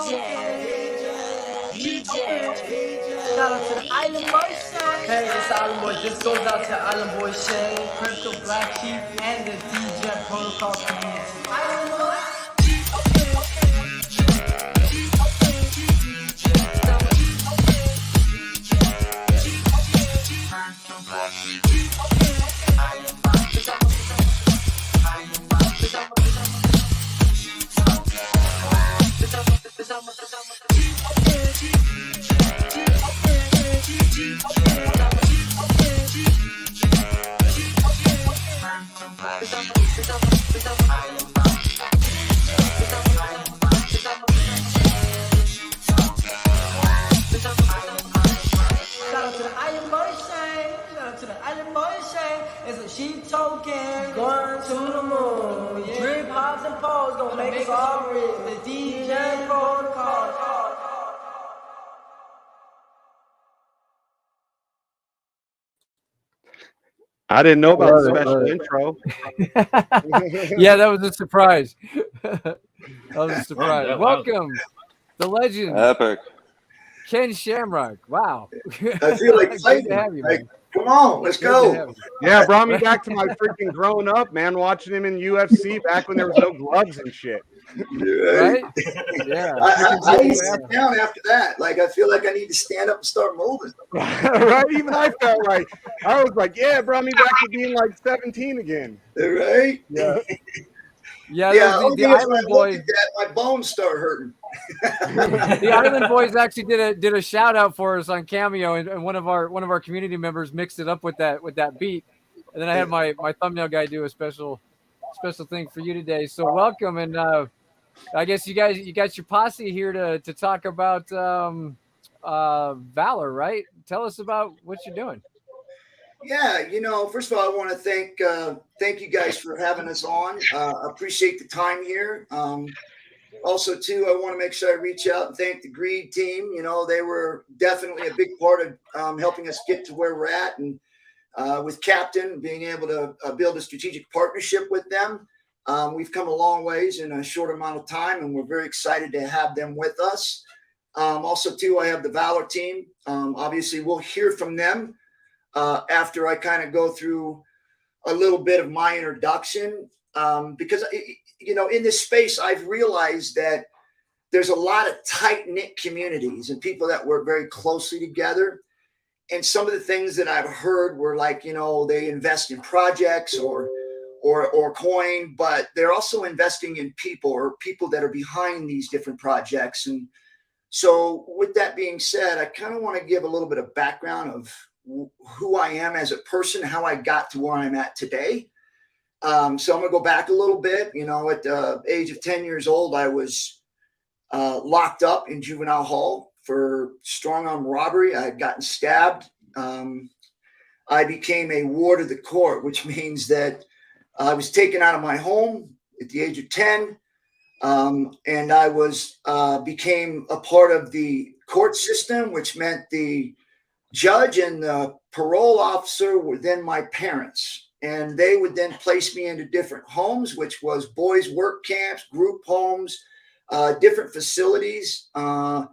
Shout out to the Island Boy Shane. Hey, it's Island Boy. This goes out to Island Boy Shane, Crypto BlackSheep, and the DJ Protocol community. Island Boy. It's a sheep token going to the moon. Yeah. Drip hops and poles gonna make us all rich. The DJ Protocol. I didn't know about the special intro. Yeah, that was a surprise. That was a surprise. Yeah, welcome, the legend, epic Ken Shamrock. Wow, I feel like great to have you, man. Come on, let's go. Yeah, brought me back to my freaking growing up, man, watching him in UFC back when there was no gloves and shit. Right? Yeah. I need to sit down after that. Like, I feel like I need to stand up and start moving. Right? Even I felt like, I was like, yeah, it brought me back to being like 17 again. Right? Yeah. Yeah, the Island Boy. My bones start hurting. The Island Boys actually did a shout out for us on Cameo, and one of our community members mixed it up with that beat, and then I had my thumbnail guy do a special thing for you today. So welcome, and I guess you got your posse here to talk about Valor, right? Tell us about what you're doing. Yeah, first of all, I want to thank you guys for having us on. Appreciate the time here. Also, too, I want to make sure I reach out and thank the Greed team. They were definitely a big part of helping us get to where we're at. And with Captain, being able to build a strategic partnership with them, we've come a long ways in a short amount of time, and we're very excited to have them with us. Also, too, I have the Valor team. Obviously, we'll hear from them after I kind of go through a little bit of my introduction, because in this space, I've realized that there's a lot of tight-knit communities and people that work very closely together. And some of the things that I've heard were like, they invest in projects or coin, but they're also investing in people or people that are behind these different projects. And so with that being said, I kind of want to give a little bit of background of who I am as a person, how I got to where I'm at today. So I'm going to go back a little bit. At the age of 10 years old, I was locked up in juvenile hall for strong arm robbery. I had gotten stabbed. I became a ward of the court, which means that I was taken out of my home at the age of 10. And I became a part of the court system, which meant the judge and the parole officer were then my parents, and they would then place me into different homes, which was boys' work camps, group homes, different facilities. I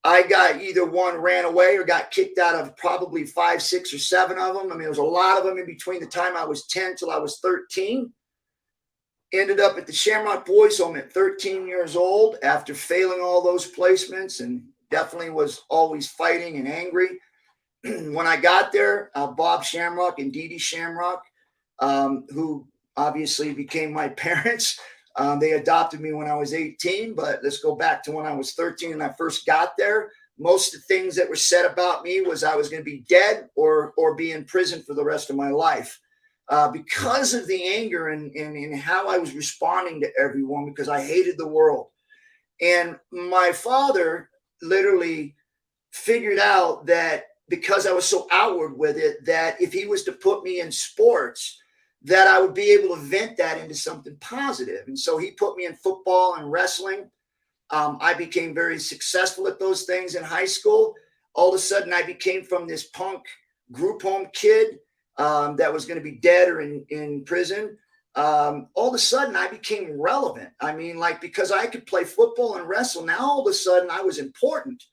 got either one ran away or got kicked out of probably 5, 6, or 7 of them. I mean, there was a lot of them in between the time I was 10 till I was 13. Ended up at the Shamrock Boys Home at 13 years old after failing all those placements, and definitely was always fighting and angry. When I got there, Bob Shamrock and Dee Dee Shamrock, who obviously became my parents, they adopted me when I was 18, but let's go back to when I was 13 and I first got there. Most of the things that were said about me was I was going to be dead or be in prison for the rest of my life. Because of the anger and how I was responding to everyone, because I hated the world. And my father literally figured out that because I was so outward with it, that if he was to put me in sports, that I would be able to vent that into something positive. And so he put me in football and wrestling. I became very successful at those things in high school. All of a sudden, I became from this punk group home kid that was going to be dead or in prison. all of a sudden I became relevant. I mean, like, because I could play football and wrestle, now all of a sudden I was important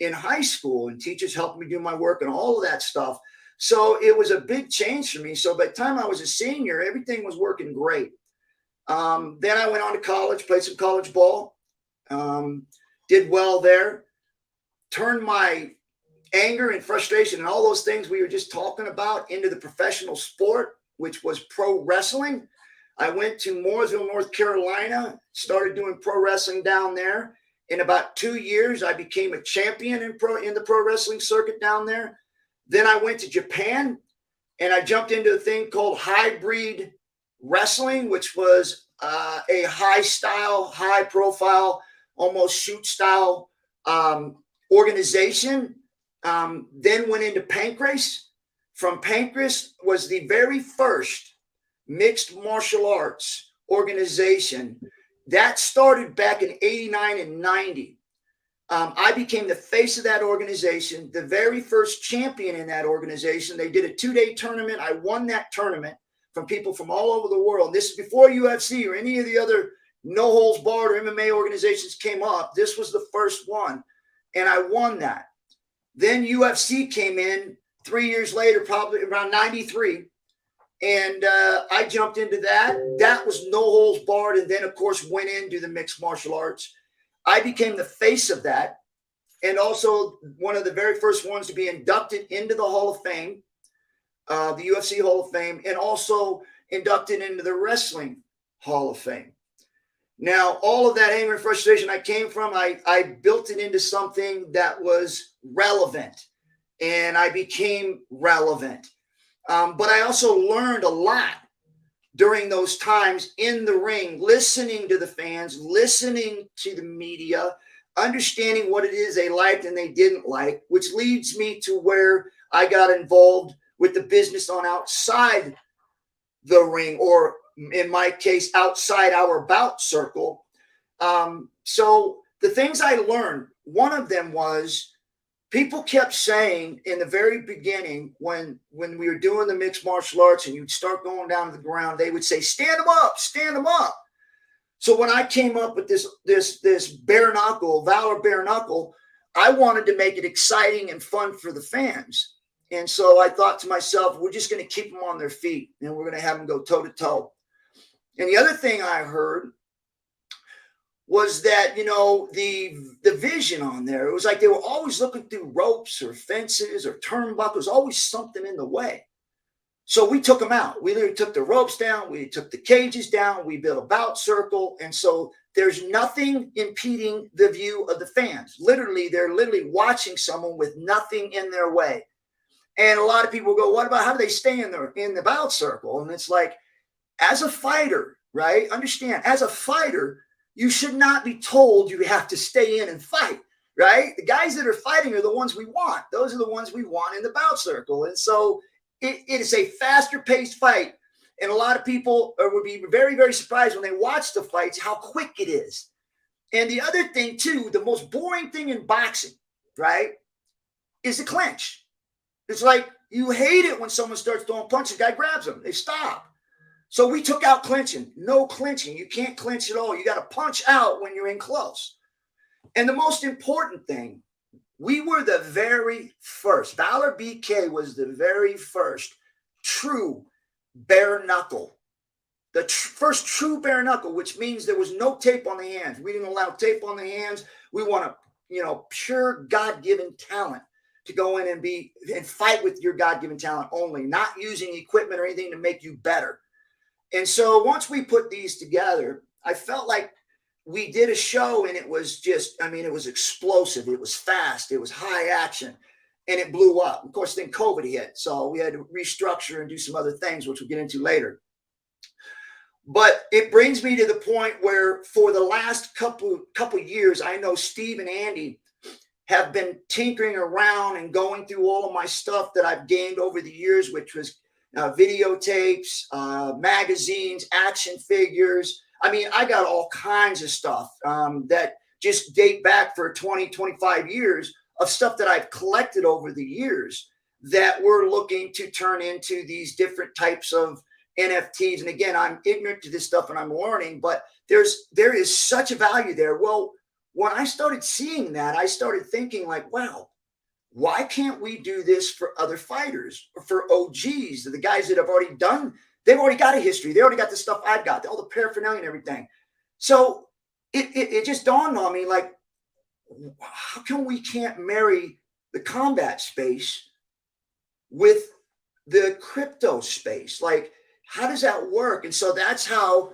in high school, and teachers helped me do my work and all of that stuff. So it was a big change for me. So by the time I was a senior, everything was working great. Then I went on to college, played some college ball, did well there, turned my anger and frustration and all those things we were just talking about into the professional sport, which was pro wrestling. I went to Mooresville, North Carolina, started doing pro wrestling down there. In about 2 years, I became a champion in the pro wrestling circuit down there. Then I went to Japan, and I jumped into a thing called hybrid wrestling, which was a high style, high profile, almost shoot style organization. Then went into Pancrase. From Pancrase was the very first mixed martial arts organization that started back in 89 and 90. I became the face of that organization, the very first champion in that organization. They did a 2-day tournament. I won that tournament from people from all over the world. This is before UFC or any of the other no holds barred or MMA organizations came up. This was the first one, and I won that. Then UFC came in 3 years later, probably around 93. And I jumped into that. That was no holds barred. And then, of course, went into the mixed martial arts. I became the face of that, and also one of the very first ones to be inducted into the Hall of Fame, the UFC Hall of Fame, and also inducted into the Wrestling Hall of Fame. Now, all of that anger and frustration I came from, I built it into something that was relevant, and I became relevant. But I also learned a lot during those times in the ring, listening to the fans, listening to the media, understanding what it is they liked and they didn't like, which leads me to where I got involved with the business on outside the ring, or in my case, outside our bout circle. So the things I learned, one of them was, people kept saying in the very beginning, when we were doing the mixed martial arts and you'd start going down to the ground, they would say, stand them up, stand them up. So when I came up with this bare knuckle, Valor bare knuckle, I wanted to make it exciting and fun for the fans. And so I thought to myself, we're just going to keep them on their feet, and we're going to have them go toe to toe. And the other thing I heard was that, you know, the vision on there, it was like they were always looking through ropes or fences or turnbuckles, always something in the way. So we took them out. We literally took the ropes down. We took the cages down. We built a bout circle. And so there's nothing impeding the view of the fans. Literally, they're literally watching someone with nothing in their way. And a lot of people go, what about how do they stay in the bout circle? And it's like, as a fighter, right? Understand, as a fighter, you should not be told you have to stay in and fight, right? The guys that are fighting are the ones we want. Those are the ones we want in the bout circle. And so it is a faster paced fight. And a lot of people would be very, very surprised when they watch the fights, how quick it is. And the other thing too, the most boring thing in boxing, right, is the clinch. It's like, you hate it when someone starts throwing punches, the guy grabs them, they stop. So we took out clinching. No clinching. You can't clinch at all. You got to punch out when you're in close. And the most important thing, we were the very first. Valor BK was the very first true bare knuckle. The first true bare knuckle, which means there was no tape on the hands. We didn't allow tape on the hands. We want a, pure God-given talent to go in and fight with your God-given talent only, not using equipment or anything to make you better. And so once we put these together, I felt like we did a show, and it was just, it was explosive. It was fast. It was high action, and it blew up. Of course, then COVID hit. So we had to restructure and do some other things, which we'll get into later. But it brings me to the point where for the last couple years, I know Steve and Andy have been tinkering around and going through all of my stuff that I've gained over the years, which was videotapes, magazines, action figures. I got all kinds of stuff that just date back for 20, 25 years of stuff that I've collected over the years that we're looking to turn into these different types of NFTs. And again, I'm ignorant to this stuff and I'm learning, but there is such a value there. Well, when I started seeing that, I started thinking like, wow, why can't we do this for other fighters, or for OGs, the guys that have already done, they've already got a history. They already got the stuff I've got, all the paraphernalia and everything. So it just dawned on me, like, how come we can't marry the combat space with the crypto space? Like, how does that work? And so that's how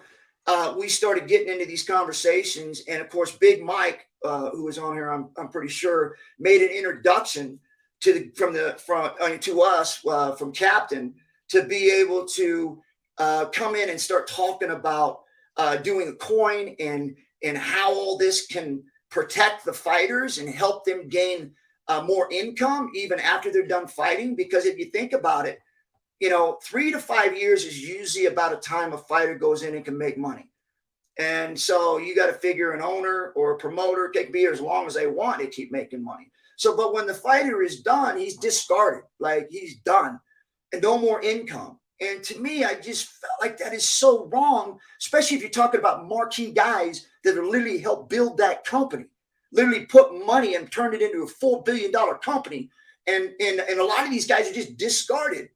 we started getting into these conversations. And of course, Big Mike, who was on here, I'm pretty sure, made an introduction to us from Captain to be able to come in and start talking about doing a coin and how all this can protect the fighters and help them gain more income even after they're done fighting. Because if you think about it, 3 to 5 years is usually about a time a fighter goes in and can make money. And so you got to figure an owner or a promoter can be as long as they want to keep making money. So, but when the fighter is done, he's discarded, like he's done and no more income. And to me, I just felt like that is so wrong, especially if you're talking about marquee guys that are literally helped build that company, literally put money and turned it into a $4 billion company. And a lot of these guys are just discarded.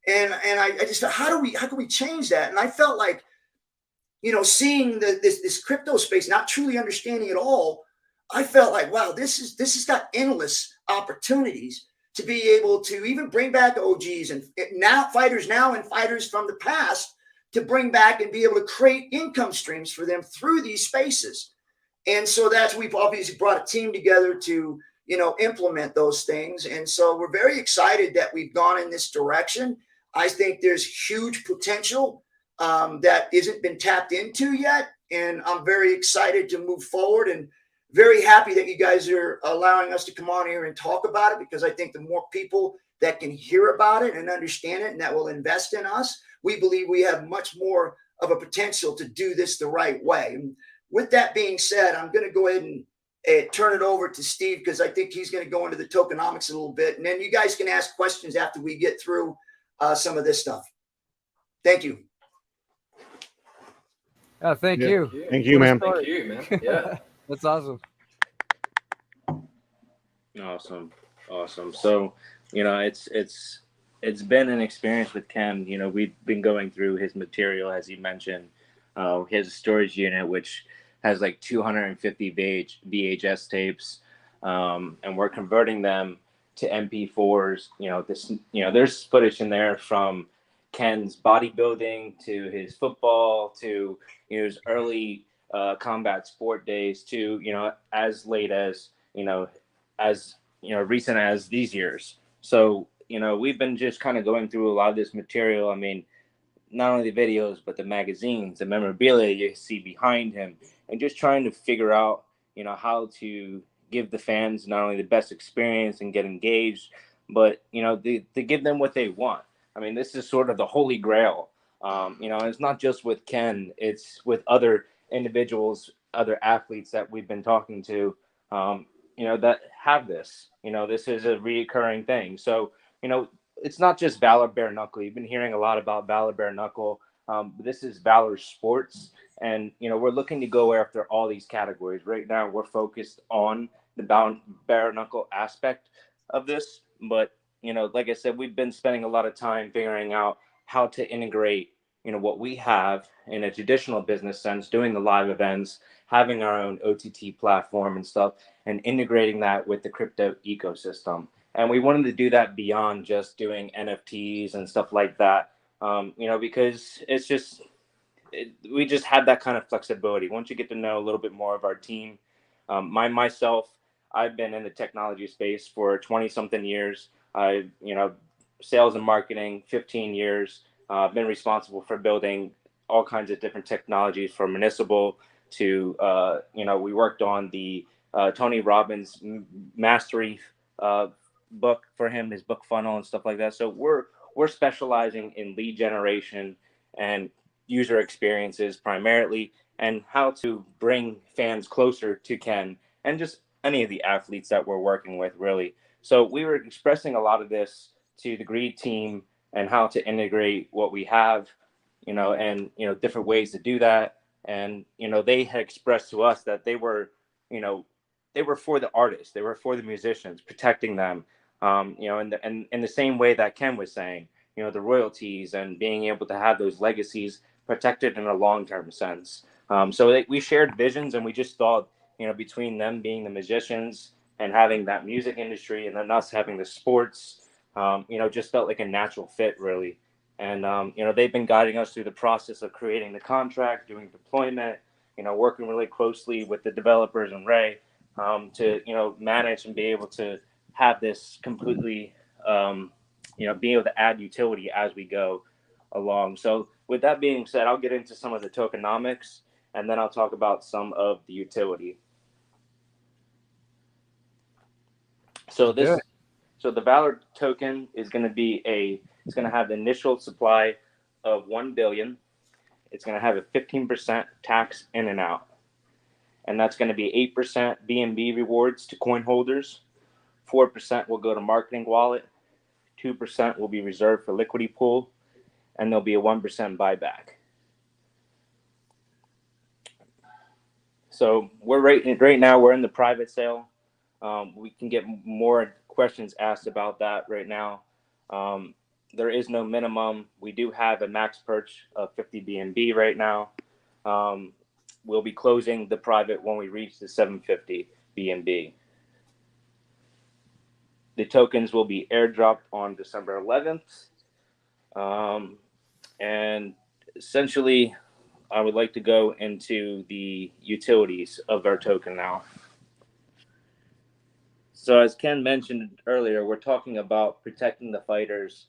And I just thought, how can we change that? And I felt like, seeing this crypto space, not truly understanding it all, I felt like, wow, this has got endless opportunities to be able to even bring back OGs and now fighters now and fighters from the past to bring back and be able to create income streams for them through these spaces. And so we've obviously brought a team together to, implement those things. And so we're very excited that we've gone in this direction. I think there's huge potential that isn't been tapped into yet. And I'm very excited to move forward and very happy that you guys are allowing us to come on here and talk about it, because I think the more people that can hear about it and understand it and that will invest in us, we believe we have much more of a potential to do this the right way. And with that being said, I'm going to go ahead and turn it over to Steve, because I think he's going to go into the tokenomics a little bit. And then you guys can ask questions after we get through some of this stuff. Thank you. Thank you. Thank you, man. Thank you, man. Yeah. That's awesome. Awesome. So, it's been an experience with Ken. We've been going through his material, as he mentioned, his storage unit, which has like 250 VHS tapes, and we're converting them to MP4s. There's footage in there from Ken's bodybuilding to his football to his early combat sport days to as late as recent as these years. So we've been just kind of going through a lot of this material. I mean, not only the videos but the magazines, the memorabilia you see behind him, and just trying to figure out how to give the fans not only the best experience and get engaged, but to give them what they want. I mean, this is sort of the holy grail. It's not just with Ken, it's with other individuals, other athletes that we've been talking to, that have this. This is a reoccurring thing. So, it's not just Valor Bare Knuckle. You've been hearing a lot about Valor Bare Knuckle. This is Valor Sports. And, we're looking to go after all these categories. Right now, we're focused on the bare knuckle aspect of this. But, like I said, we've been spending a lot of time figuring out how to integrate, what we have in a traditional business sense, doing the live events, having our own OTT platform and stuff, and integrating that with the crypto ecosystem. And we wanted to do that beyond just doing NFTs and stuff like that, because it's just, we just had that kind of flexibility. Once you get to know a little bit more of our team, myself, I've been in the technology space for 20 something years. Sales and marketing, 15 years. I've been responsible for building all kinds of different technologies from municipal to, we worked on the Tony Robbins Mastery book for him, his book funnel and stuff like that. So we're specializing in lead generation and user experiences primarily, and how to bring fans closer to Ken and just any of the athletes that we're working with, really. So we were expressing a lot of this to the Greed team and how to integrate what we have and different ways to do that. And they had expressed to us that they were for the artists, they were for the musicians, protecting them, in the same way that Ken was saying, the royalties and being able to have those legacies protected in a long-term sense. We shared visions, and we just thought, between them being the musicians and having that music industry, and then us having the sports, just felt like a natural fit, really. And they've been guiding us through the process of creating the contract, doing deployment, working really closely with the developers and Ray, to manage and be able to have this completely, be able to add utility as we go along. So with that being said, I'll get into some of the tokenomics, and then I'll talk about some of the utility. So the Valor token is going to it's going to have the initial supply of 1 billion. It's going to have a 15% tax in and out. And that's going to be 8% BNB rewards to coin holders. 4% will go to marketing wallet. 2% will be reserved for liquidity pool. And there'll be a 1% buyback. So we're right now, we're in the private sale. We can get more questions asked about that right now. There is no minimum. We do have a max perch of 50 BNB right now. We'll be closing the private when we reach the 750 BNB. The tokens will be airdropped on December 11th. And essentially, I would like to go into the utilities of our token now. So as Ken mentioned earlier, we're talking about protecting the fighters,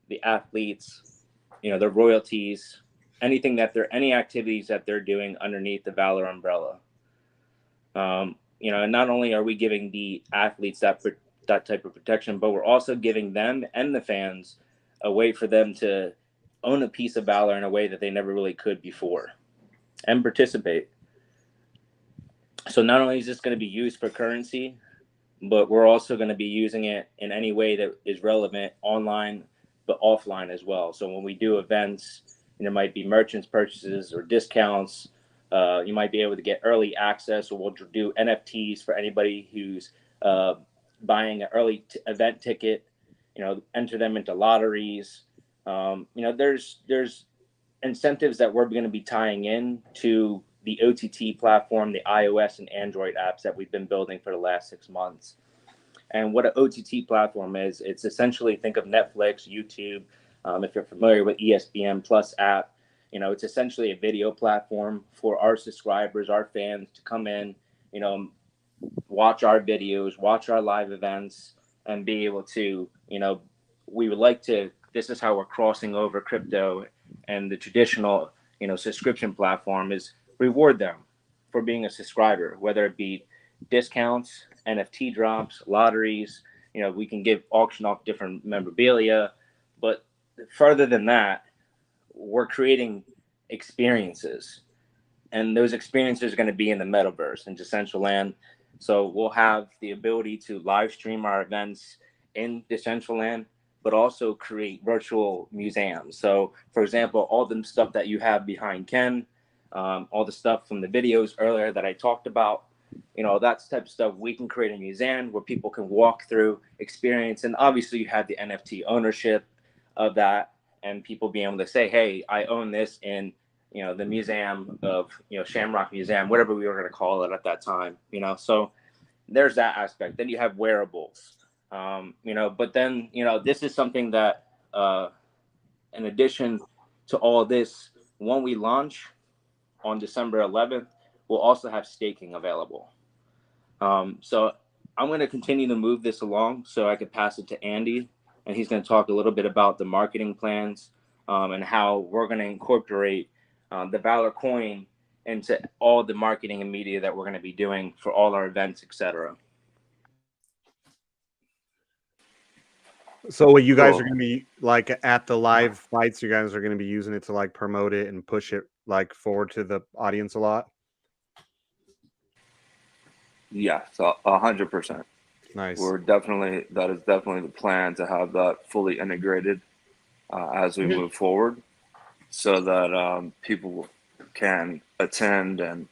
the athletes, their royalties, any activities that they're doing underneath the Valor umbrella. And not only are we giving the athletes that type of protection, but we're also giving them and the fans a way for them to own a piece of Valor in a way that they never really could before and participate. So not only is this going to be used for currency, but we're also going to be using it in any way that is relevant online, but offline as well. So when we do events, there might be merchants purchases or discounts. You might be able to get early access, or we'll do NFTs for anybody who's buying an early event ticket, enter them into lotteries. There's incentives that we're going to be tying in to the OTT platform, the iOS and Android apps that we've been building for the last 6 months. And what an OTT platform is, it's essentially, think of Netflix, YouTube. If you're familiar with ESPN Plus app, it's essentially a video platform for our subscribers, our fans to come in, watch our videos, watch our live events, and be able to, we would like to, this is how we're crossing over crypto and the traditional, subscription platform is reward them for being a subscriber, whether it be discounts, NFT drops, lotteries. We can auction off different memorabilia, but further than that, we're creating experiences, and those experiences are going to be in the metaverse in Decentraland. So we'll have the ability to live stream our events in Decentraland, but also create virtual museums. So, for example, all the stuff that you have behind Ken, all the stuff from the videos earlier that I talked about, that type of stuff, we can create a museum where people can walk through, experience, and obviously you have the NFT ownership of that, and people being able to say, hey, I own this in, the museum of, Shamrock Museum, whatever we were going to call it at that time, so there's that aspect. Then you have wearables, but then, this is something that, in addition to all this, when we launch on December 11th, we'll also have staking available. So I'm going to continue to move this along so I could pass it to Andy, and he's going to talk a little bit about the marketing plans, and how we're going to incorporate the Valor coin into all the marketing and media that we're going to be doing for all our events, etc. So you guys are going to be like at the live fights, you guys are going to be using it to like promote it and push it like forward to the audience a lot? Yeah, so 100%. Nice. That is definitely the plan, to have that fully integrated as we move forward. so that people can attend and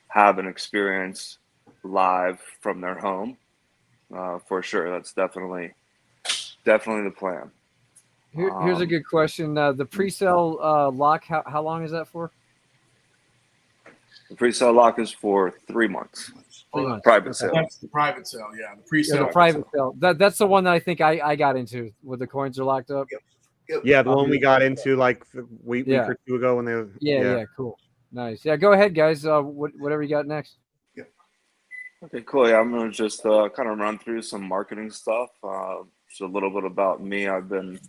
have an experience live from their home. For sure, that's definitely the plan. Here's a good question. The pre-sale lock, how long is that for? The pre-sale lock is for 3 months. 3 months. Private Okay. sale. That's the private sale. Yeah, the Yeah, pre-sale. the private sale. That's the one that I think I got into, where the coins are locked up. Yep. Yeah, the one we got into like a week Yeah. or two ago when they. Yeah, cool. Nice. Yeah, go ahead, guys. Whatever you got next. Okay, cool. Yeah, I'm gonna just kind of run through some marketing stuff. Just a little bit about me. I've been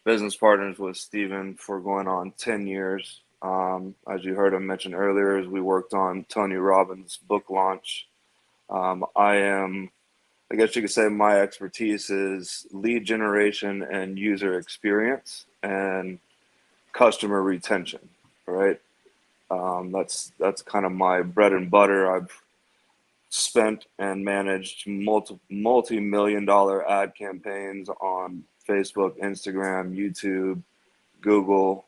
business partners with Steven for going on 10 years. As you heard him mention earlier, as we worked on Tony Robbins' book launch. I guess you could say my expertise is lead generation and user experience and customer retention, right? That's kind of my bread and butter. I've spent and managed multi-million-dollar ad campaigns on Facebook, Instagram, YouTube, Google,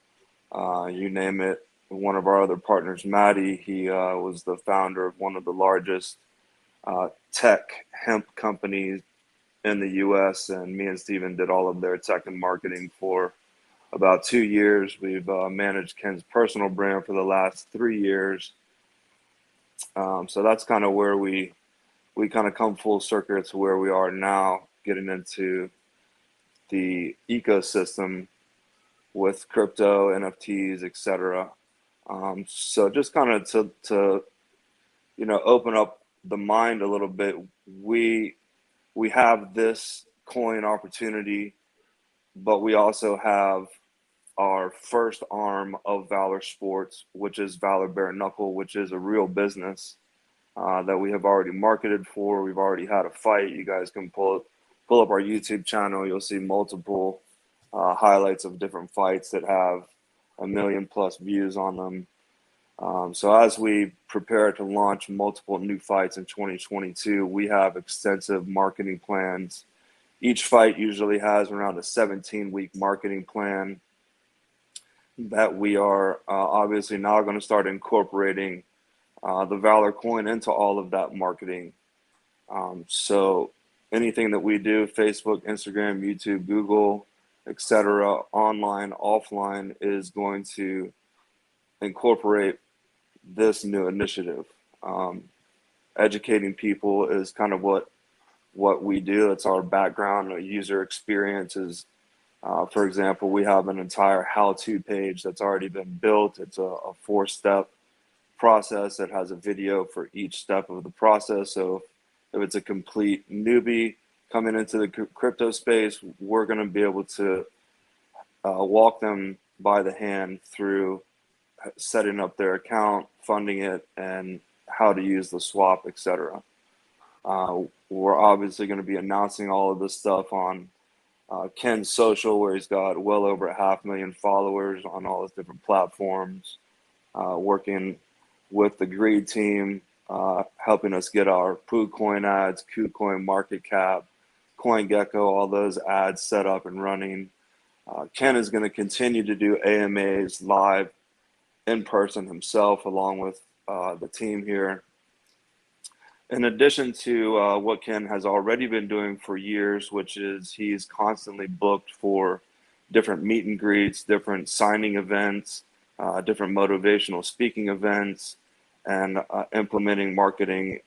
you name it. One of our other partners, Maddie, he was the founder of one of the largest tech hemp companies in the US, and me and Steven did all of their tech and marketing for about 2 years. We've managed Ken's personal brand for the last 3 years. So that's kind of where we kind of come full circle to where we are now, getting into the ecosystem with crypto, NFTs, etc. So just kind of to open up the mind a little bit. We have this coin opportunity, but we also have our first arm of Valor Sports, which is Valor Bare Knuckle, which is a real business that we have already marketed for. We've already had a fight. You guys can pull up our YouTube channel. You'll see multiple highlights of different fights that have 1 million plus views on them. So as we prepare to launch multiple new fights in 2022, we have extensive marketing plans. Each fight usually has around a 17-week marketing plan that we are obviously now going to start incorporating the Valor coin into all of that marketing. So anything that we do, Facebook, Instagram, YouTube, Google, etc., online, offline, is going to incorporate this new initiative. Educating people is kind of what we do. It's our background. User experiences. For example, we have an entire how-to page that's already been built. It's a 4-step process that has a video for each step of the process. So if it's a complete newbie coming into the crypto space, we're going to be able to walk them by the hand through setting up their account, funding it, and how to use the swap, etc. We're obviously going to be announcing all of this stuff on Ken's social, where he's got well over 500,000 followers on all his different platforms, working with the Greed team, helping us get our PooCoin ads, KuCoin, Market Cap, CoinGecko, all those ads set up and running. Ken is going to continue to do AMAs live in person himself, along with the team here. In addition to what Ken has already been doing for years, which is he's constantly booked for different meet and greets, different signing events, different motivational speaking events, and implementing marketing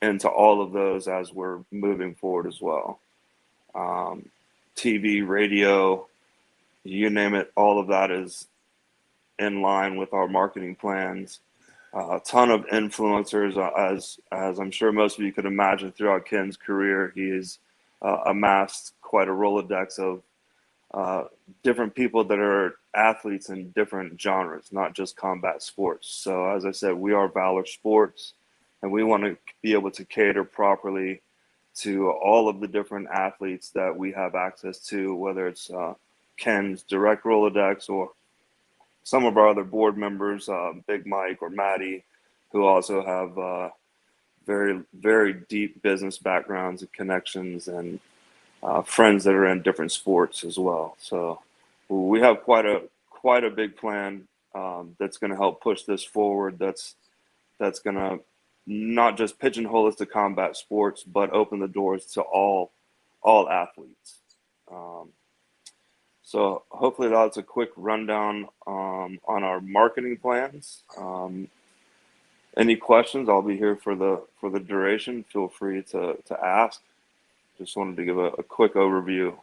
into all of those as we're moving forward as well. TV, radio, you name it, all of that is in line with our marketing plans. A ton of influencers, as I'm sure most of you could imagine throughout Ken's career. He's amassed quite a Rolodex of different people that are athletes in different genres, not just combat sports. So as I said, we are Valor Sports, and we want to be able to cater properly to all of the different athletes that we have access to, whether it's Ken's direct Rolodex or some of our other board members, Big Mike or Maddie, who also have very, very deep business backgrounds and connections, and friends that are in different sports as well. So we have quite a big plan that's going to help push this forward. That's going to not just pigeonhole us to combat sports, but open the doors to all athletes. So hopefully that's a quick rundown on our marketing plans. Any questions? I'll be here for the duration. Feel free to ask. Just wanted to give a quick overview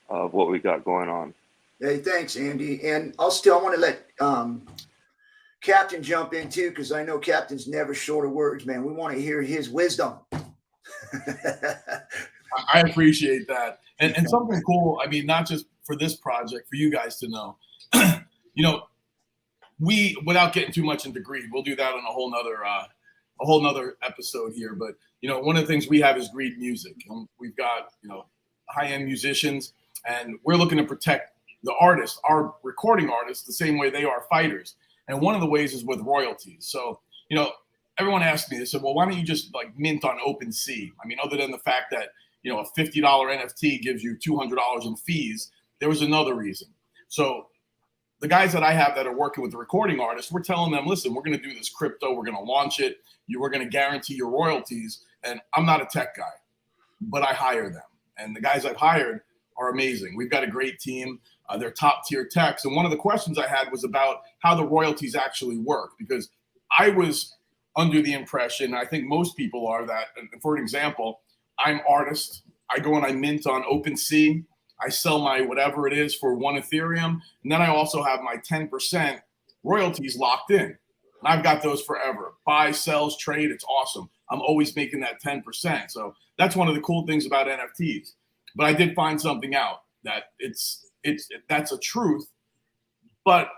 of what we got going on. Hey, thanks, Andy. And I want to let Captain jump in too, because I know Captain's never short of words, man. We want to hear his wisdom. I appreciate that. And something cool, I mean, not just for this project, for you guys to know, you know, we, without getting too much into greed, we'll do that on a whole nother episode here. But, you know, one of the things we have is greed music. And we've got, you know, high-end musicians, and we're looking to protect the artists, our recording artists, the same way they are fighters. And one of the ways is with royalties. So, you know, everyone asked me, they said, well, why don't you just like mint on OpenSea? I mean, other than the fact that, you know, a $50 NFT gives you $200 in fees, there was another reason. So the guys that I have that are working with the recording artists, we're telling them, listen, we're going to do this crypto. We're going to launch it. We're going to guarantee your royalties. And I'm not a tech guy, but I hire them. And the guys I've hired are amazing. We've got a great team. They're top tier techs. And one of the questions I had was about how the royalties actually work, because I was under the impression, I think most people are, that, for an example, I'm artist. I go and I mint on OpenSea. I sell my whatever it is for 1 Ethereum. And then I also have my 10% royalties locked in. And I've got those forever. Buy, sells, trade. It's awesome. I'm always making that 10%. So that's one of the cool things about NFTs. But I did find something out that that's a truth, but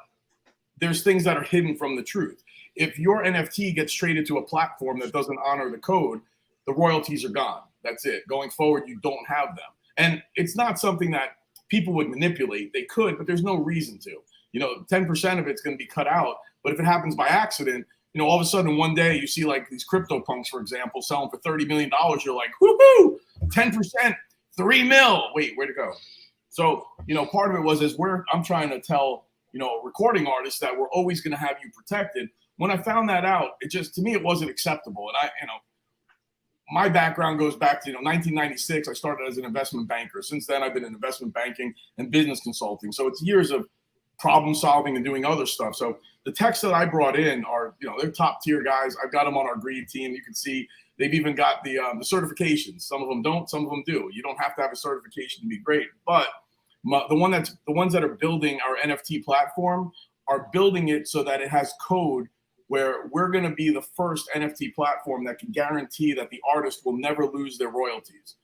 there's things that are hidden from the truth. If your NFT gets traded to a platform that doesn't honor the code, the royalties are gone. That's it. Going forward, you don't have them. And it's not something that people would manipulate. They could, but there's no reason to. You know, 10% of it's going to be cut out. But if it happens by accident, you know, all of a sudden one day you see like these crypto punks, for example, selling for $30 million. You're like, woohoo, 10%, $3 million. Wait, where'd it go? So, you know, part of it was I'm trying to tell, you know, recording artists that we're always going to have you protected. When I found that out, to me, it wasn't acceptable. And my background goes back to, 1996. I started as an investment banker. Since then, I've been in investment banking and business consulting. So it's years of problem solving and doing other stuff. So the techs that I brought in are, they're top tier guys. I've got them on our greed team. You can see they've even got the certifications. Some of them don't, some of them do. You don't have to have a certification to be great. But the ones that are building our NFT platform are building it so that it has code where we're going to be the first NFT platform that can guarantee that the artist will never lose their royalties.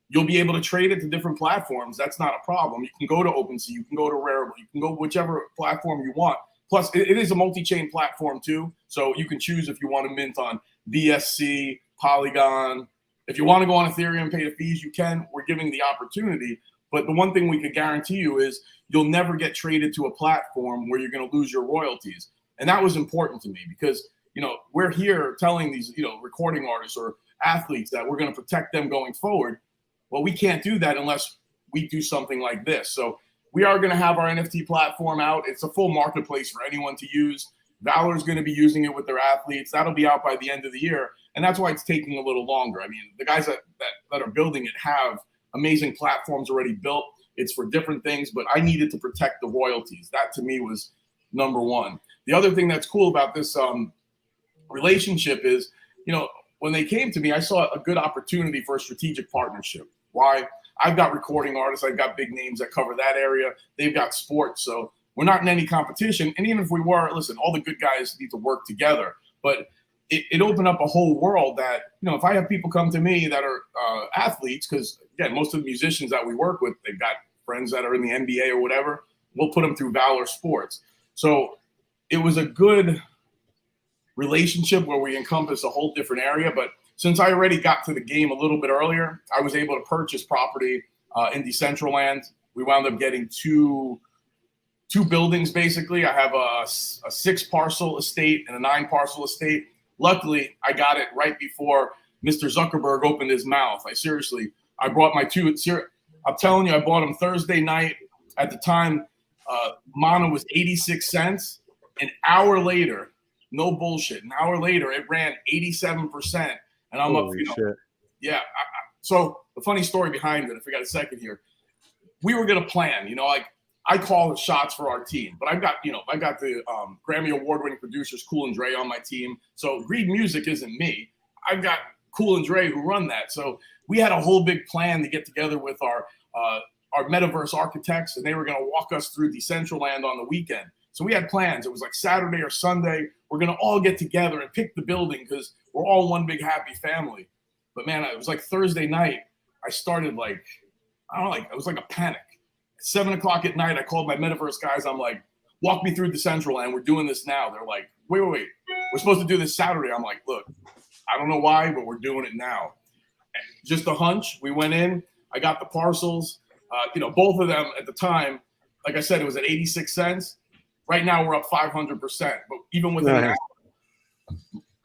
You'll be able to trade it to different platforms. That's not a problem. You can go to OpenSea, you can go to Rarible, you can go whichever platform you want. Plus, it is a multi-chain platform too, so you can choose if you want to mint on BSC, Polygon. If you want to go on Ethereum and pay the fees, you can. We're giving the opportunity. But the one thing we could guarantee you is you'll never get traded to a platform where you're going to lose your royalties. And that was important to me because, we're here telling these, recording artists or athletes that we're going to protect them going forward. Well, we can't do that unless we do something like this. So we are going to have our NFT platform out. It's a full marketplace for anyone to use. Valor is going to be using it with their athletes. That'll be out by the end of the year. And that's why it's taking a little longer. I mean, the guys that are building it have amazing platforms already built. It's for different things, but I needed to protect the royalties. That to me was number one. The other thing that's cool about this relationship is, when they came to me, I saw a good opportunity for a strategic partnership. Why? I've got recording artists. I've got big names that cover that area. They've got sports. So we're not in any competition. And even if we were, listen, all the good guys need to work together. But it opened up a whole world that, if I have people come to me that are athletes, because, again, most of the musicians that we work with, they've got friends that are in the NBA or whatever, we'll put them through Valor Sports. So it was a good relationship where we encompass a whole different area. But since I already got to the game a little bit earlier, I was able to purchase property in Decentraland. We wound up getting two buildings, basically. I have a 6-parcel estate and a 9-parcel estate. Luckily, I got it right before Mr. Zuckerberg opened his mouth. I brought my two. I'm telling you, I bought them Thursday night. At the time, Mana was 86 cents. An hour later, no bullshit. An hour later, it ran 87%, and I'm Holy up. shit. Yeah. So the funny story behind it, if we got a second here, we were gonna plan. Like I call the shots for our team, but I've got the Grammy award-winning producers Cool and Dre on my team. So Greed Music isn't me. I've got Cool and Dre who run that. So we had a whole big plan to get together with our metaverse architects, and they were going to walk us through Decentraland on the weekend. So we had plans. It was like Saturday or Sunday. We're going to all get together and pick the building because we're all one big happy family. But man, it was like Thursday night. I started it was like a panic. At 7 o'clock at night, I called my metaverse guys. I'm like, walk me through Decentraland. We're doing this now. They're like, wait. We're supposed to do this Saturday. I'm like, look, I don't know why, but we're doing it now. Just a hunch. We went in. I got the parcels. Both of them at the time, like I said, it was at 86 cents. Right now we're up 500%. But even within that,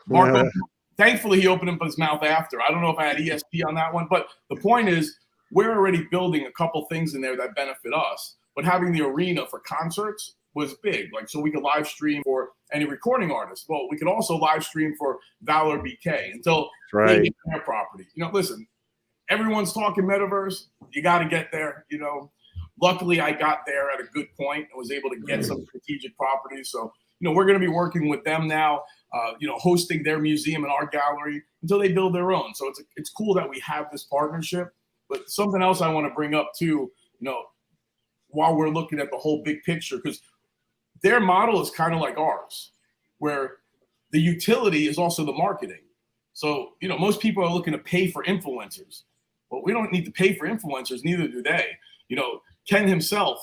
Marco, thankfully he opened up his mouth after. I don't know if I had ESP on that one, but the point is we're already building a couple things in there that benefit us. But having the arena for concerts was big. Like, so we could live stream for any recording artist. Well, we could also live stream for Valor BK until they get their property. Listen, everyone's talking metaverse. You got to get there. Luckily I got there at a good point and was able to get some strategic properties. So, we're going to be working with them now, hosting their museum and art gallery until they build their own. So it's cool that we have this partnership. But something else I want to bring up too, while we're looking at the whole big picture, because their model is kind of like ours, where the utility is also the marketing. So, most people are looking to pay for influencers. Well, we don't need to pay for influencers, neither do they. Ken himself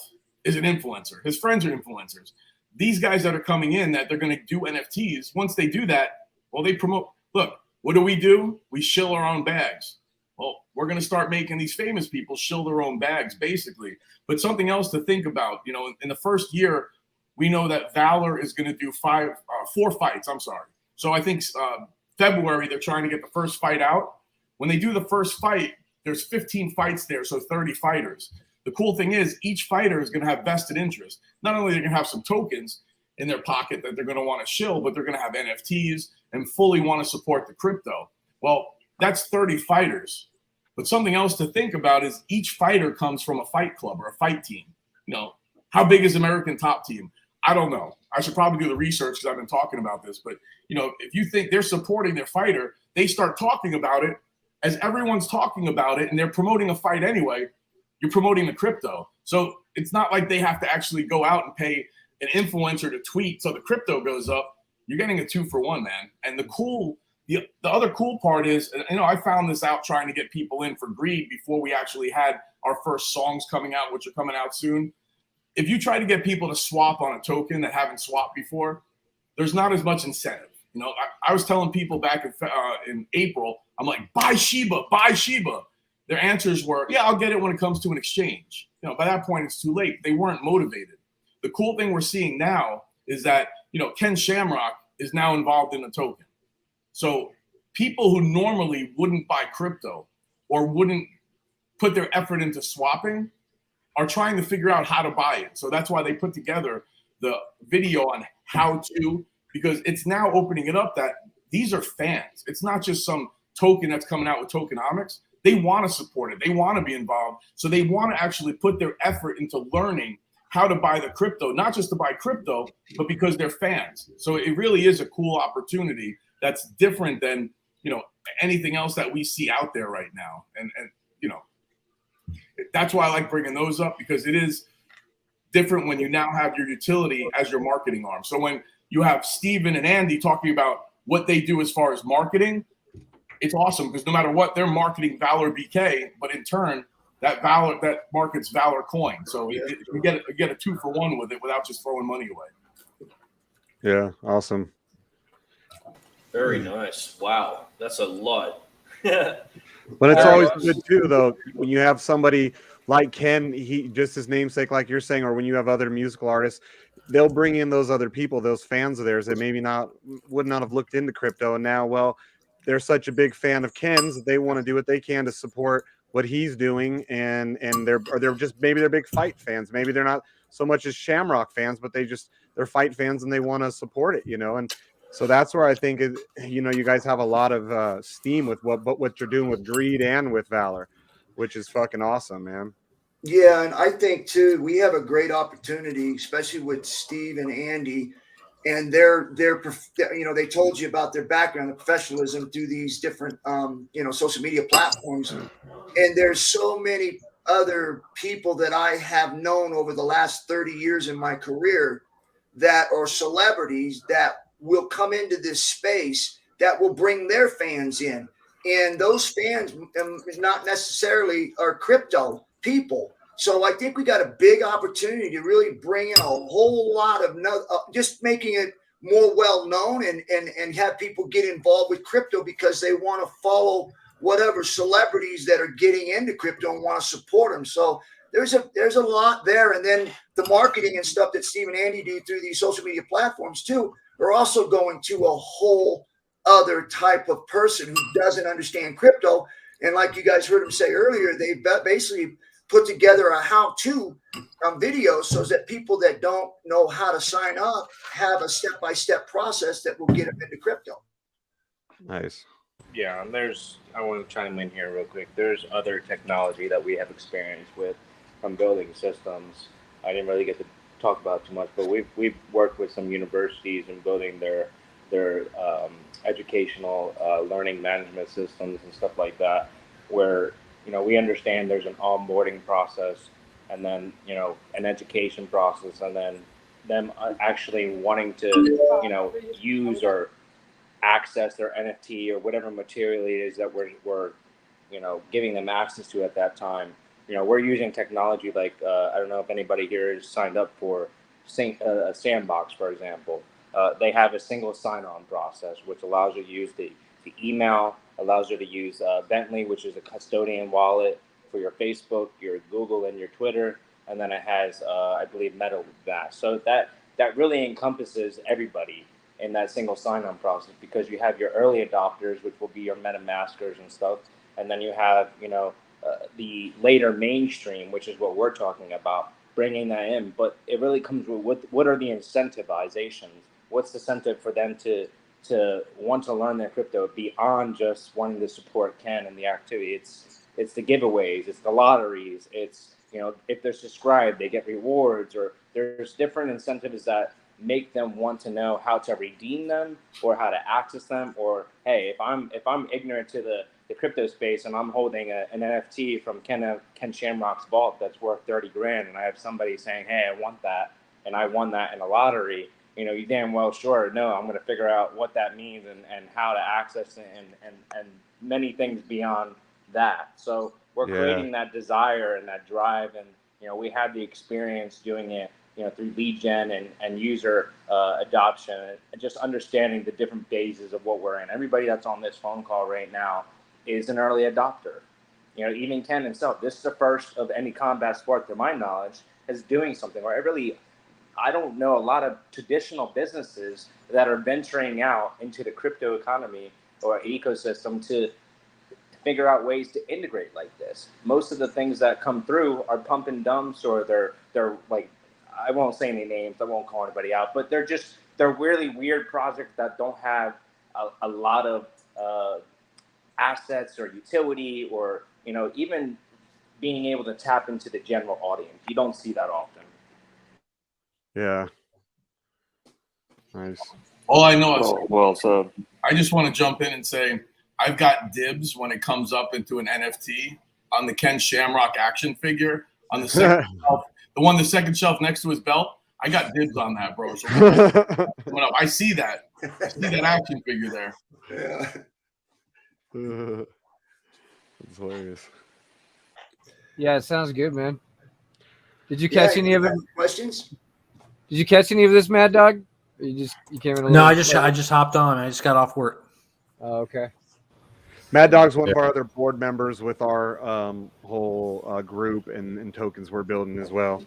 is an influencer. His friends are influencers. These guys that are coming in that they're going to do NFTs, once they do that, well, they promote. Look, what do? We shill our own bags. Well, we're going to start making these famous people shill their own bags, basically. But something else to think about, in the first year, we know that Valor is going to do 4 fights. I'm sorry. So I think February, they're trying to get the first fight out. When they do the first fight, there's 15 fights there, so 30 fighters. The cool thing is each fighter is going to have vested interest. Not only are they going to have some tokens in their pocket that they're going to want to shill, but they're going to have NFTs and fully want to support the crypto. Well, that's 30 fighters. But something else to think about is each fighter comes from a fight club or a fight team. How big is American Top Team? I don't know. I should probably do the research because I've been talking about this. But, if you think they're supporting their fighter, they start talking about it as everyone's talking about it and they're promoting a fight anyway. You're promoting the crypto. So it's not like they have to actually go out and pay an influencer to tweet so the crypto goes up. You're getting a 2-for-1, man. And the other cool part is, I found this out trying to get people in for Greed before we actually had our first songs coming out, which are coming out soon. If you try to get people to swap on a token that haven't swapped before, there's not as much incentive. I was telling people back in April, I'm like, buy Shiba, buy Shiba. Their answers were, yeah, I'll get it when it comes to an exchange. By that point, it's too late. They weren't motivated. The cool thing we're seeing now is that, Ken Shamrock is now involved in a token. So people who normally wouldn't buy crypto or wouldn't put their effort into swapping are trying to figure out how to buy it. So that's why they put together the video on how to, because it's now opening it up that these are fans. It's not just some token that's coming out with tokenomics. They want to support it. They want to be involved. So they want to actually put their effort into learning how to buy the crypto, not just to buy crypto, but because they're fans. So it really is a cool opportunity that's different than, anything else that we see out there right now. And that's why I like bringing those up, because it is different when you now have your utility as your marketing arm. So when you have Steven and Andy talking about what they do as far as marketing, it's awesome because no matter what, they're marketing Valor BK, but in turn, that markets Valor coin. So you get a 2-for-1 with it without just throwing money away. Yeah, awesome. Very nice. Wow, that's a lot. But it's always good too, though, when you have somebody like Ken, he just his namesake, like you're saying, or when you have other musical artists, they'll bring in those other people, those fans of theirs that maybe would not have looked into crypto, and now, well, they're such a big fan of Ken's that they want to do what they can to support what he's doing, and they're just maybe they're big fight fans, maybe they're not so much as Shamrock fans, but they just they're fight fans and they want to support it, and so that's where I think you guys have a lot of steam with what you're doing with Greed and with Valor, which is fucking awesome, man. Yeah, and I think too we have a great opportunity, especially with Steve and Andy, and they told you about their background, their professionalism through these different social media platforms, and there's so many other people that I have known over the last 30 years in my career that are celebrities that will come into this space that will bring their fans in, and those fans not necessarily are crypto people. So I think we got a big opportunity to really bring in a whole lot of just making it more well known and have people get involved with crypto because they want to follow whatever celebrities that are getting into crypto and want to support them. So there's a lot there. And then the marketing and stuff that Steve and Andy do through these social media platforms too are also going to a whole other type of person who doesn't understand crypto. And like you guys heard him say earlier, they basically put together a how-to video so that people that don't know how to sign up have a step-by-step process that will get them into crypto. Nice. Yeah, and I want to chime in here real quick. There's other technology that we have experience with from building systems. I didn't really get to talk about too much, but we've worked with some universities in building their educational learning management systems and stuff like that, where we understand there's an onboarding process and then an education process, and then them actually wanting to use or access their NFT or whatever material it is that we're giving them access to at that time. We're using technology like I don't know if anybody here is signed up for a Sandbox, for example. They have a single sign-on process, which allows you to use the email, allows you to use Bentley, which is a custodian wallet for your Facebook, your Google, and your Twitter, and then it has, I believe, Meta with that. So that really encompasses everybody in that single sign-on process, because you have your early adopters, which will be your MetaMaskers and stuff, and then you have the later mainstream, which is what we're talking about, bringing that in. But it really comes with what are the incentivizations? What's the incentive for them to want to learn their crypto beyond just wanting to support Ken and the activity? It's the giveaways, it's the lotteries, it's if they're subscribed, they get rewards, or there's different incentives that make them want to know how to redeem them or how to access them. Or hey, if I'm ignorant to the crypto space and I'm holding an NFT from Ken Shamrock's vault that's worth 30 grand, and I have somebody saying, hey, I want that, and I won that in a lottery, you damn well sure know I'm going to figure out what that means and how to access it and many things beyond that. So we're creating that desire and that drive, and we have the experience doing it through lead gen and user adoption, and just understanding the different phases of what we're in. Everybody that's on this phone call right now is an early adopter. Even Ken himself, this is the first of any combat sport, to my knowledge, is doing something. Or I don't know a lot of traditional businesses that are venturing out into the crypto economy or ecosystem to figure out ways to integrate like this. Most of the things that come through are pump and dumps, or they're like, I won't say any names, I won't call anybody out, but they're really weird projects that don't have a lot of assets or utility, or even being able to tap into the general audience. You don't see that often. Yeah. Nice. All I know is well said. I just want to jump in and say I've got dibs when it comes up into an NFT on the Ken Shamrock action figure on the second shelf, the second shelf next to his belt. I got dibs on that, bro. So I see that. I see that action figure there. Yeah. That's hilarious. Yeah, it sounds good, man. Did you catch any of it? Questions? Did you catch any of this, Mad Dog? Or you came in a little No, I just hopped on. I just got off work. Oh, okay. Mad Dog's one of our other board members with our whole group and tokens we're building as well.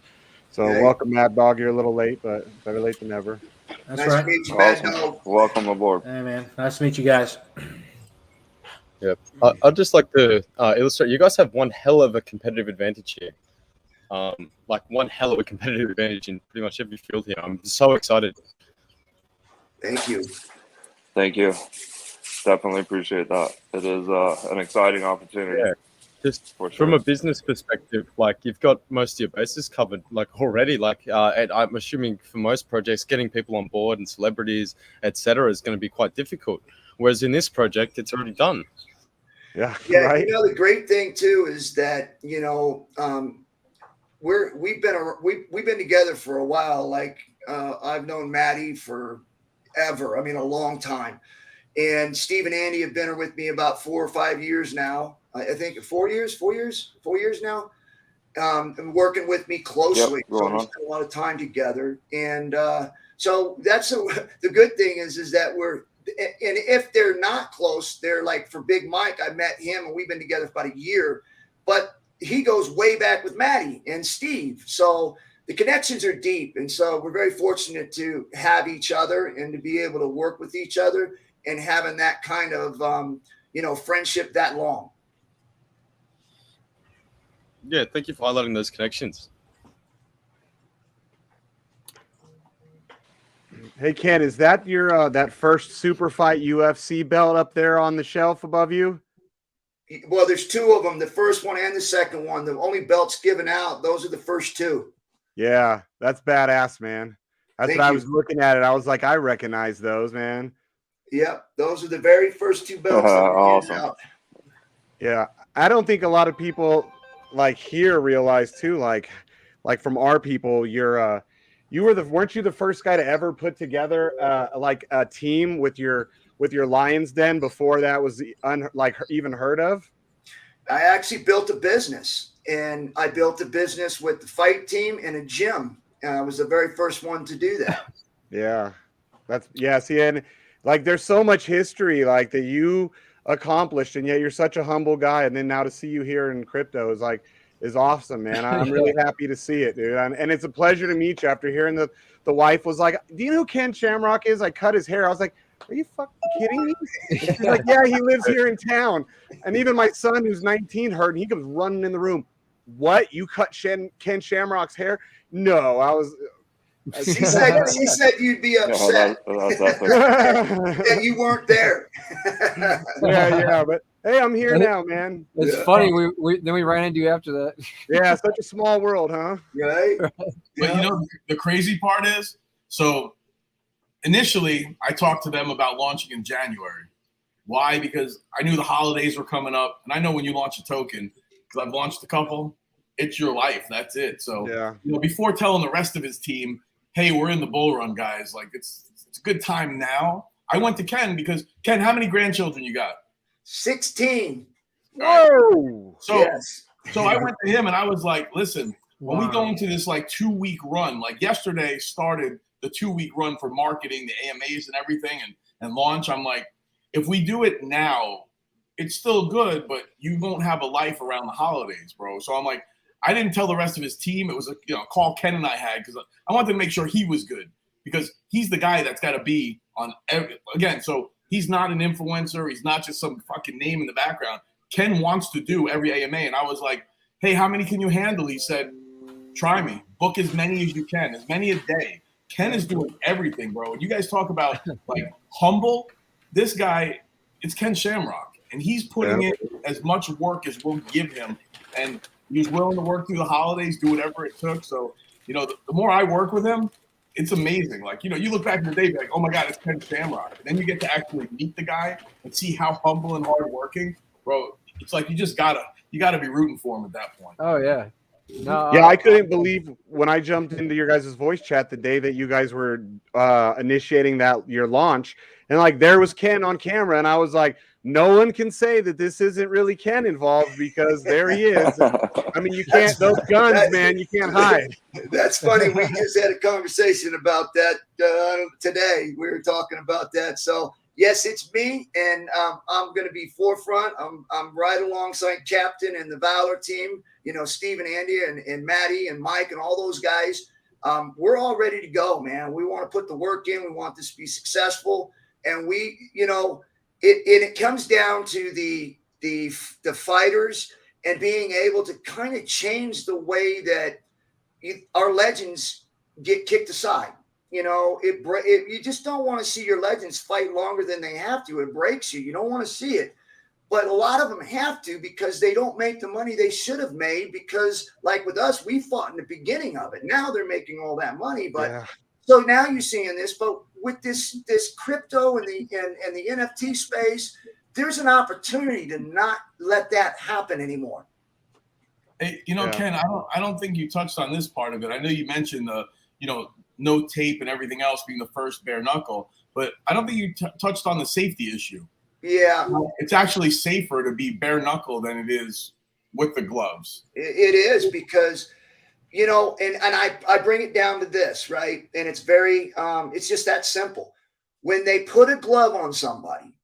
So welcome, Mad Dog. You're a little late, but better late than never. That's Nice right. to meet you, Mad Awesome. Dog. Welcome aboard. Hey, man. Nice to meet you guys. Yep. I'd just like to illustrate. You guys have one hell of a competitive advantage here. like one hell of a competitive advantage in pretty much every field here. I'm so excited. Thank you. Thank you. Definitely appreciate that. It is an exciting opportunity. Yeah. Just for from sure. a business perspective, like you've got most of your bases covered, like already. Like, and I'm assuming for most projects, getting people on board and celebrities, etc., is going to be quite difficult. Whereas in this project, it's already done. Yeah, Yeah, right. you know, the great thing too is that, you know, we've been together for a while. Like I've known Maddie for ever. I mean, a long time. And Steve and Andy have been with me about 4 or 5 years now. I think 4 years now. And working with me closely. Yep, So going we on. spend a lot of time together. And so that's the good thing is that and if they're not close, they're like for Big Mike, I met him and we've been together for about a year, but he goes way back with Maddie and Steve. So the connections are deep. And so we're very fortunate to have each other and to be able to work with each other and having that kind of, you know, friendship that long. Yeah, thank you for highlighting those connections. Hey Ken, is that your that first super fight UFC belt up there on the shelf above you? Well, there's 2 of them, the first one and the second one. The only belts given out, those are the first 2. Yeah, that's badass, man. That's Thank what I you. was looking at it. I was like, I recognize those, man. Yep, those are the very first 2 belts that were Awesome. given out. Yeah, I don't think a lot of people like here realize too, like from our people, weren't you the first guy to ever put together like a team with your Lions Den before that was even heard of? I actually built a business, and I built a business with the fight team and a gym. I was the very first one to do that. Yeah, see, and like there's so much history like that you accomplished, and yet you're such a humble guy, and then now to see you here in crypto is awesome, man. I'm really happy to see it, dude. And it's a pleasure to meet you after hearing the wife was like, do you know who Ken Shamrock is? I cut his hair. I was like, are you fucking kidding me? And she's like, yeah, he lives here in town. And even my son, who's 19, heard, and he comes running in the room. What? You cut Ken Shamrock's hair? No, I was. She said you'd be upset that you weren't there. yeah, but hey, I'm here now, man. It's funny. We then we ran into you after that. Yeah, such a small world, huh? Right. But you know, the crazy part is, so initially I talked to them about launching in January. Why? Because I knew the holidays were coming up, and I know when you launch a token, because I've launched a couple, it's your life. That's it. So yeah, you know, before telling the rest of his team, hey, we're in the bull run, guys. Like it's a good time now. I went to Ken because Ken, how many grandchildren you got? 16. Whoa. So yes. So I went to him and I was like, listen, when we go into this like 2-week run, like yesterday started the 2-week run for marketing, the AMAs and everything and launch. I'm like, if we do it now, it's still good, but you won't have a life around the holidays, bro. So I'm like, I didn't tell the rest of his team. It was a call Ken and I had because I wanted to make sure he was good because he's the guy that's got to be on again. So he's not an influencer. He's not just some fucking name in the background. Ken wants to do every AMA. And I was like, hey, how many can you handle? He said, try me. Book as many as you can, as many a day. Ken is doing everything, bro. And you guys talk about like humble. This guy, it's Ken Shamrock. And he's putting in as much work as we'll give him. And he's willing to work through the holidays, do whatever it took. So, you know, the more I work with him, it's amazing. Like, you know, you look back in the day, be like, oh my God, it's Ken Shamrock. And then you get to actually meet the guy and see how humble and hardworking, bro. It's like you gotta be rooting for him at that point. Oh yeah. No, yeah, I couldn't believe when I jumped into your guys' voice chat the day that you guys were initiating your launch, and like there was Ken on camera, and I was like, no one can say that this isn't really Ken involved because there he is. I mean, you can't those guns, man, you can't hide. That's funny. We just had a conversation about that today. We were talking about that. So yes, it's me, and I'm going to be forefront. I'm right alongside Captain and the Valor team. You know, Steve and Andy and Maddie and Mike and all those guys. We're all ready to go, man. We want to put the work in. We want this to be successful, and we, you know, it comes down to the fighters and being able to kind of change the way that our legends get kicked aside. You know, you just don't want to see your legends fight longer than they have to. It breaks you. You don't want to see it. But a lot of them have to because they don't make the money they should have made because, like with us, we fought in the beginning of it. Now they're making all that money. But so now you're seeing this. But with this crypto and the NFT space, there's an opportunity to not let that happen anymore. Hey, you know, Ken, I don't think you touched on this part of it. I know you mentioned the, you know, no tape and everything else being the first bare knuckle, but I don't think you touched on the safety issue. Yeah. It's actually safer to be bare knuckle than it is with the gloves. It is because, you know, and I bring it down to this, right? And it's very, it's just that simple. When they put a glove on somebody,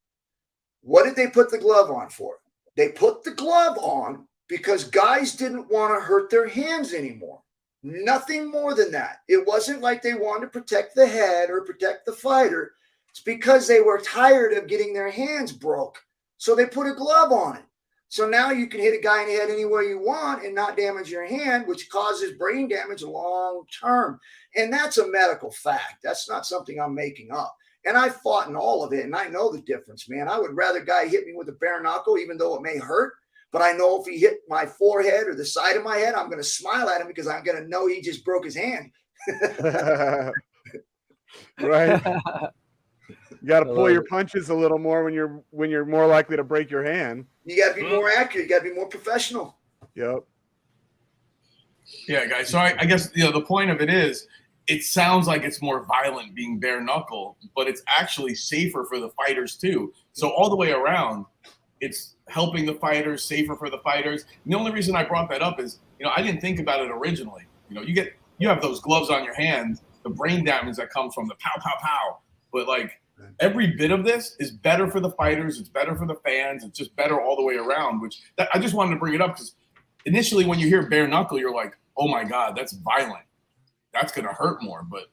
what did they put the glove on for? They put the glove on because guys didn't want to hurt their hands anymore. Nothing more than that. It wasn't like they wanted to protect the head or protect the fighter. It's because they were tired of getting their hands broke. So they put a glove on it. So now you can hit a guy in the head anywhere you want and not damage your hand, which causes brain damage long term. And that's a medical fact. That's not something I'm making up. And I fought in all of it, and I know the difference, man. I would rather a guy hit me with a bare knuckle, even though it may hurt. But I know if he hit my forehead or the side of my head, I'm going to smile at him because I'm going to know he just broke his hand. Right. You got to pull your punches a little more when you're more likely to break your hand. You got to be more accurate. You got to be more professional. Yep. Yeah, guys. So I guess, you know, the point of it is, it sounds like it's more violent being bare knuckle, but it's actually safer for the fighters too. So all the way around, it's helping the fighters, safer for the fighters. And the only reason I brought that up is, you know, I didn't think about it originally. You know, you have those gloves on your hands, the brain damage that comes from the pow, pow, pow. But like every bit of this is better for the fighters. It's better for the fans. It's just better all the way around, I just wanted to bring it up because initially when you hear bare knuckle, you're like, oh my God, that's violent. That's going to hurt more. But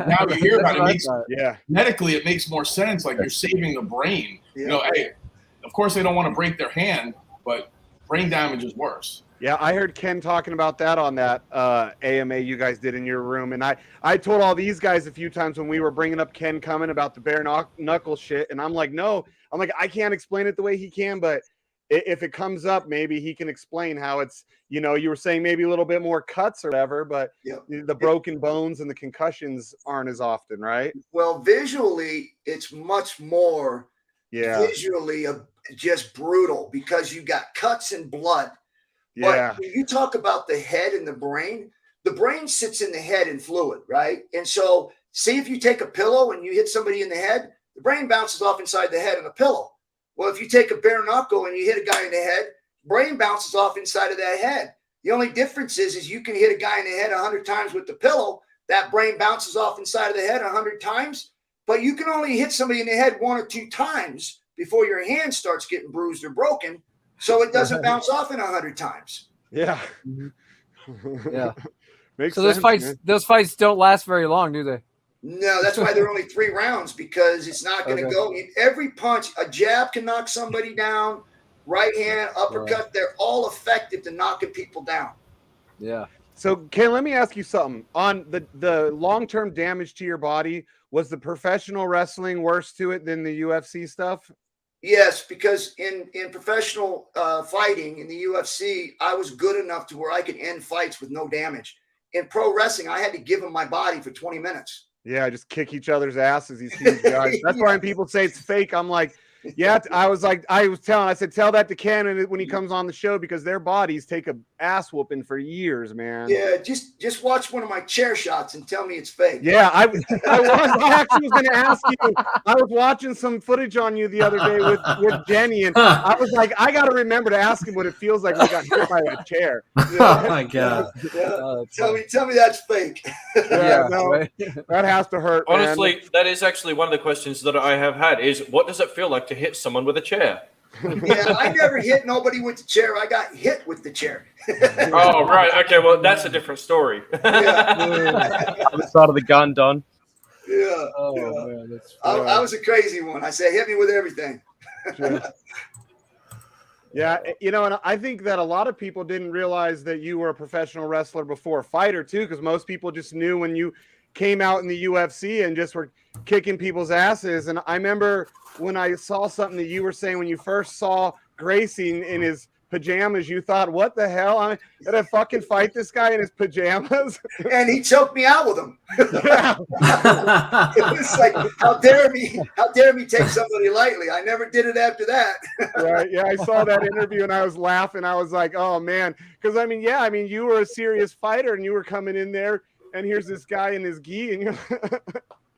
now you hear about it, medically, it makes more sense. Like you're saving the brain. You know, hey, of course they don't want to break their hand, but brain damage is worse. Yeah, I heard Ken talking about that on that AMA you guys did in your room. And I told all these guys a few times when we were bringing up Ken coming about the bare knuckle shit. And I'm like, no, I can't explain it the way he can, but if it comes up, maybe he can explain how it's, you know, you were saying maybe a little bit more cuts or whatever, but the broken bones and the concussions aren't as often, right? Well, visually, it's much more visually just brutal because you got cuts and blood. But when you talk about the head and the brain sits in the head in fluid, right? And so see if you take a pillow and you hit somebody in the head, the brain bounces off inside the head of the pillow. Well, if you take a bare knuckle and you hit a guy in the head, brain bounces off inside of that head. The only difference is you can hit a guy in the head 100 times with the pillow. That brain bounces off inside of the head 100 times, but you can only hit somebody in the head 1 or 2 times before your hand starts getting bruised or broken. So it doesn't bounce off in 100 times. Yeah. Yeah. Makes so sense, those fights don't last very long, do they? No, that's why they're only 3 rounds because it's not going to go. Every punch, a jab can knock somebody down, right hand, uppercut, they're all effective to knocking people down. Yeah. So, Ken, let me ask you something. On the long-term damage to your body, was the professional wrestling worse to it than the UFC stuff? Yes, because in professional fighting in the UFC, I was good enough to where I could end fights with no damage. In pro wrestling, I had to give them my body for 20 minutes. Yeah, just kick each other's asses, these huge guys. That's why when people say it's fake, I'm like, yeah, I said, tell that to Ken when he comes on the show because their bodies take a ass whooping for years, man. Yeah, just watch one of my chair shots and tell me it's fake. Yeah, I actually was going to ask you. I was watching some footage on you the other day with Jenny, and I was like, I got to remember to ask him what it feels like when he got hit by a chair. Oh my God! Yeah. Tell me that's fake. That has to hurt. Honestly, man. that is actually one of the questions that I have had is what does it feel like to hit someone with a chair? Yeah, I never hit nobody with the chair. I got hit with the chair. Oh, right. Okay, well, that's a different story. On the side of the gun, Don. Yeah. Oh, man, that's I was a crazy one. I said, hit me with everything. Yeah, and I think that a lot of people didn't realize that you were a professional wrestler before fighter too, because most people just knew when you came out in the UFC and just were kicking people's asses. And I remember when I saw something that you were saying when you first saw Gracie in his pajamas, you thought, "What the hell? I'm gonna fucking fight this guy in his pajamas." And he choked me out with them. Yeah. It's like, how dare me take somebody lightly? I never did it after that. Right. Yeah, I saw that interview and I was laughing. I was like, "Oh man," because you were a serious fighter and you were coming in there, and here's this guy in his gi, and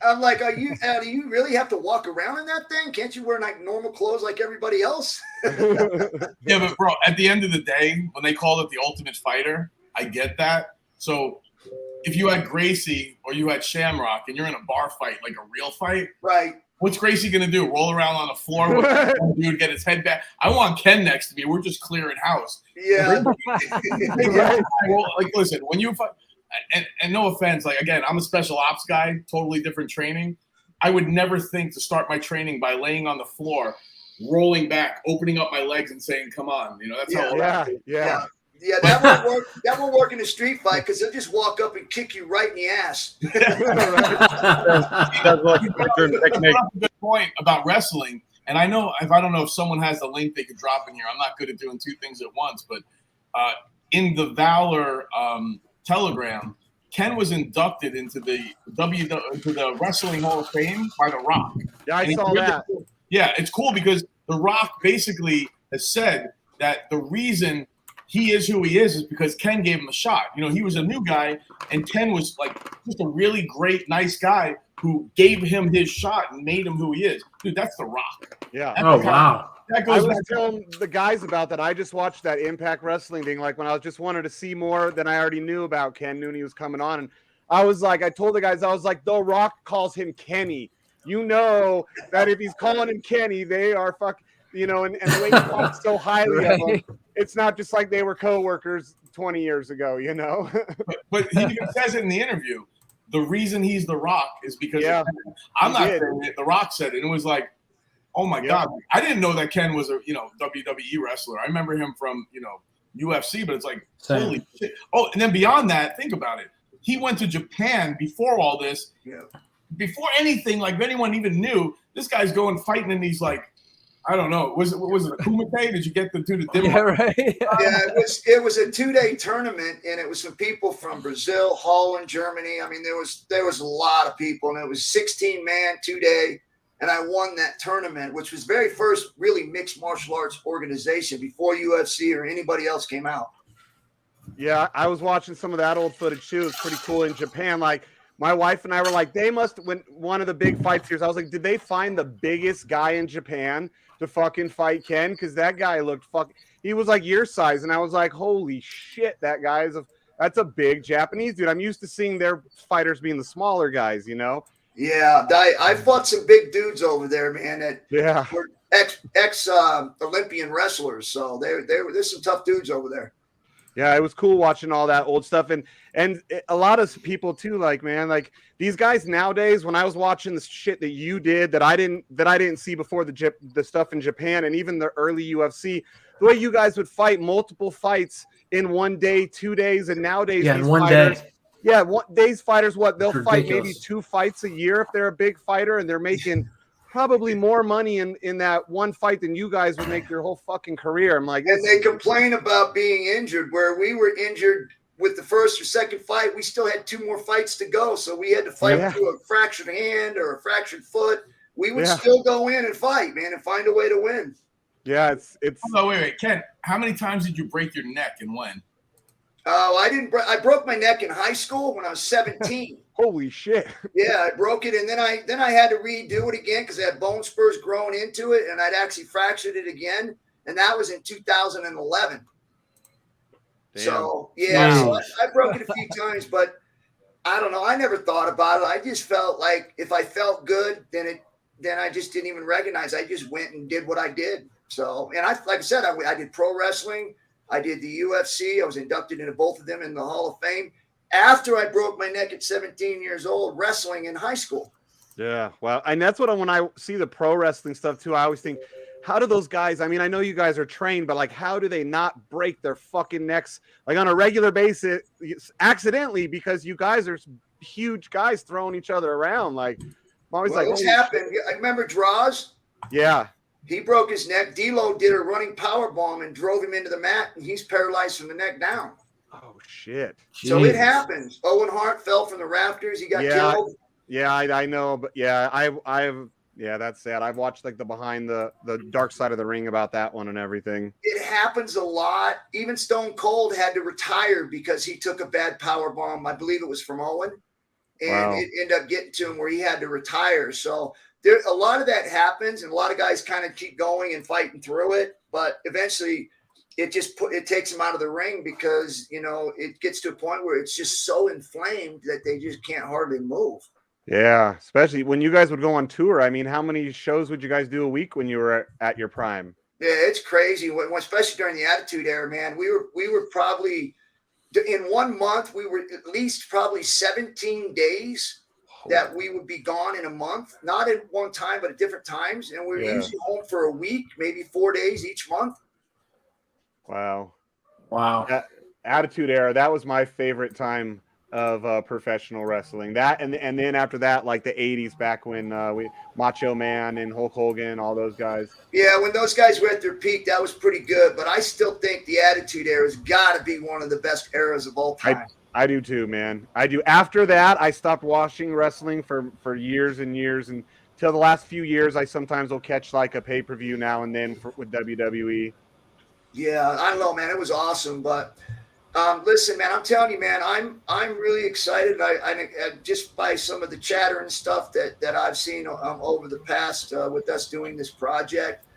I'm like, do you really have to walk around in that thing? Can't you wear like normal clothes like everybody else? Yeah, but bro, at the end of the day, when they called it the Ultimate Fighter, I get that. So if you had Gracie or you had Shamrock and you're in a bar fight, like a real fight, right? What's Gracie gonna do? Roll around on the floor with one dude, get his head back? I want Ken next to me. We're just clearing house. Yeah. Well, like, listen, when you fight, and no offense, like again, I'm a special ops guy, totally different training. I would never think to start my training by laying on the floor, rolling back, opening up my legs, and saying, "Come on," that's how. Yeah. Yeah, that won't work. That won't work in a street fight because they'll just walk up and kick you right in the ass. That's a good point about wrestling. And I don't know if someone has the link they could drop in here. I'm not good at doing two things at once, but in the Valor Telegram, Ken was inducted into the Wrestling Hall of Fame by The Rock. Yeah, I saw that. Yeah, it's cool because The Rock basically has said that the reason he is who he is because Ken gave him a shot. He was a new guy, and Ken was like just a really great, nice guy who gave him his shot and made him who he is. Dude, that's The Rock. Yeah. Wow. That goes I was back telling the guys about that. I just watched that Impact Wrestling thing, like when I just wanted to see more than I already knew about Ken. Knew he was coming on, and I told the guys, I was like, The Rock calls him Kenny. You know that if he's calling him Kenny, they are fucking. And the way he talks so highly of him, it's not just like they were coworkers 20 years ago, But he even says it in the interview. The reason he's The Rock is because I'm not saying it. The Rock said it. And it was like, oh my God. I didn't know that Ken was a WWE wrestler. I remember him from UFC, but it's like, holy shit. Oh, and then beyond that, think about it. He went to Japan before all this. Yeah. Before anything, like anyone even knew, this guy's going fighting in these like, I don't know. Was it a Kumite? Did you get the two to dim? Yeah, right. Yeah, it was a 2-day tournament, and it was some people from Brazil, Holland, Germany. I mean, there was a lot of people, and it was 16-man 2-day, and I won that tournament, which was very first really mixed martial arts organization before UFC or anybody else came out. Yeah, I was watching some of that old footage too. It was pretty cool in Japan. Like my wife and I were like, they must when one of the big fights here. I was like, did they find the biggest guy in Japan to fucking fight Ken? Because that guy looked he was like your size, and I was like, holy shit, that guy that's a big Japanese dude. I'm used to seeing their fighters being the smaller guys, Yeah, I fought some big dudes over there, man. That were ex Olympian wrestlers. So there's some tough dudes over there. Yeah, it was cool watching all that old stuff, and a lot of people too. Like, man, like these guys nowadays. When I was watching the shit that you did that I didn't see before, the stuff in Japan and even the early UFC, the way you guys would fight multiple fights in 1 day, 2 days, and nowadays in one day. Yeah, these fighters, they'll fight ridiculous. maybe 2 fights a year if they're a big fighter, and they're making probably more money in that one fight than you guys would make your whole fucking career. I'm like, and they complain about being injured, where we were injured with the first or second fight. We still had 2 more fights to go, so we had to fight through a fractured hand or a fractured foot. We would still go in and fight, man, and find a way to win. Yeah, it's. Oh, wait, Ken. How many times did you break your neck and when? Oh, I broke my neck in high school when I was 17. Holy shit. Yeah, I broke it, and then I had to redo it again because I had bone spurs growing into it, and I'd actually fractured it again, and that was in 2011. Damn. So so I broke it a few times, but I don't know. I never thought about it. I just felt like if I felt good, then I just didn't even recognize. I just went and did what I did. So, and like I said, I did pro wrestling. I did the UFC. I was inducted into both of them in the Hall of Fame after I broke my neck at 17 years old, wrestling in high school. Yeah, well, and that's when I see the pro wrestling stuff too, I always think how do those guys? I mean, I know you guys are trained, but like, how do they not break their fucking necks like on a regular basis accidentally because you guys are huge guys throwing each other around? Like, I'm always like, what's holy happened? I remember Draws. yeah. He broke his neck. D'Lo did a running power bomb and drove him into the mat, and he's paralyzed from the neck down. Oh shit! So it happens. Owen Hart fell from the rafters. He got killed. Yeah, I know, but yeah, I've yeah, that's sad. I've watched like the behind the dark side of the ring about that one and everything. It happens a lot. Even Stone Cold had to retire because he took a bad power bomb. I believe it was from Owen, and it ended up getting to him where he had to retire. So there, a lot of that happens, and a lot of guys kind of keep going and fighting through it. But eventually, it takes them out of the ring because it gets to a point where it's just so inflamed that they just can't hardly move. Yeah, especially when you guys would go on tour. I mean, how many shows would you guys do a week when you were at your prime? Yeah, it's crazy. Especially during the Attitude Era, man. We were probably in 1 month. We were at least probably 17 days that we would be gone in a month, not at one time, but at different times. And we were usually home for a week, maybe 4 days each month. Wow. Wow. Attitude Era, that was my favorite time of professional wrestling. That and then after that, like the 80s, back when Macho Man and Hulk Hogan, all those guys. Yeah, when those guys were at their peak, that was pretty good. But I still think the Attitude Era has got to be one of the best eras of all time. I do too, man. I do. After that, I stopped watching wrestling for years and years, and till the last few years, I sometimes will catch like a pay-per-view now and then with WWE. Yeah, I don't know, man. It was awesome, but listen, man, I'm telling you, man, I'm really excited. I just by some of the chatter and stuff that I've seen over the past with us doing this project,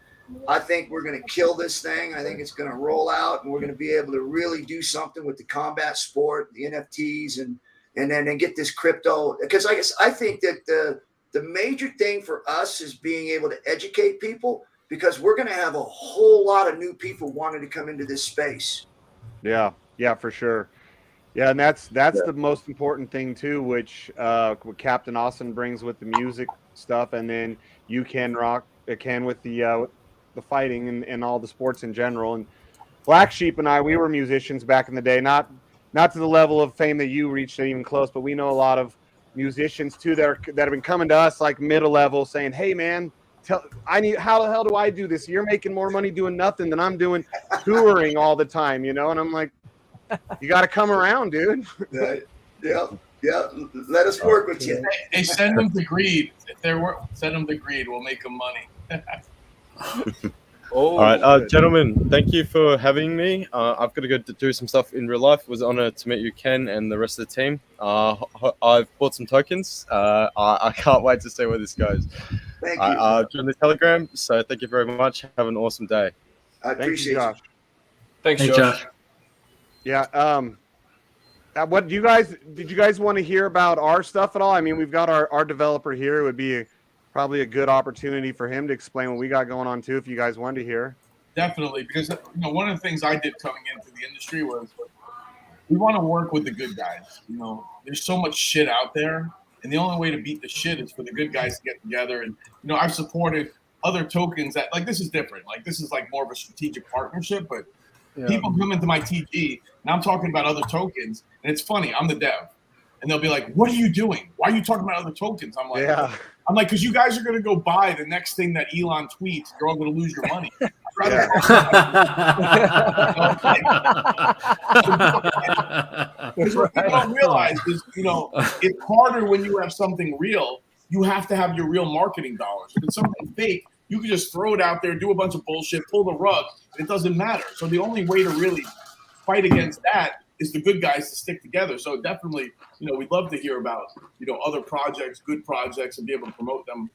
I think we're going to kill this thing. I think it's going to roll out, and we're going to be able to really do something with the combat sport, the NFTs, and then get this crypto. Because I think that the major thing for us is being able to educate people, because we're going to have a whole lot of new people wanting to come into this space. Yeah, for sure. Yeah, and that's the most important thing too, which Captain Austin brings with the music stuff, and then you can with the fighting and all the sports in general. And BlackSheep and we were musicians back in the day, not to the level of fame that you reached, even close, but we know a lot of musicians too that have been coming to us like middle level saying, "Hey man, how the hell do I do this? You're making more money doing nothing than I'm doing touring all the time, And I'm like, you got to come around, dude. Yeah. Let us work with you. Hey, send them to Greed. Send them to Greed. We'll make them money. All right, gentlemen, thank you for having me. I've got to go do some stuff in real life. It was an honor to meet you, Ken, and the rest of the team. I've bought some tokens. I can't wait to see where this goes. Thank you. Join the Telegram. So thank you very much. Have an awesome day. I appreciate it. Thanks, Josh. Yeah. What did you guys want to hear about our stuff at all? I mean, we've got our developer here. It would be probably a good opportunity for him to explain what we got going on too, if you guys wanted to hear. Definitely, because one of the things I did coming into the industry was we want to work with the good guys. There's so much shit out there, and the only way to beat the shit is for the good guys to get together. And I've supported other tokens that, like, this is different. Like, this is like more of a strategic partnership, but people come into my TG and I'm talking about other tokens, and it's funny. I'm the dev, and they'll be like, "What are you doing? Why are you talking about other tokens?" I'm like, because you guys are going to go buy the next thing that Elon tweets. You're all going to lose your money. What people don't realize is, it's harder when you have something real. You have to have your real marketing dollars. If it's something fake, you can just throw it out there, do a bunch of bullshit, pull the rug, and it doesn't matter. So the only way to really fight against that is the good guys to stick together. So definitely, we'd love to hear about, other projects, good projects, and be able to promote them,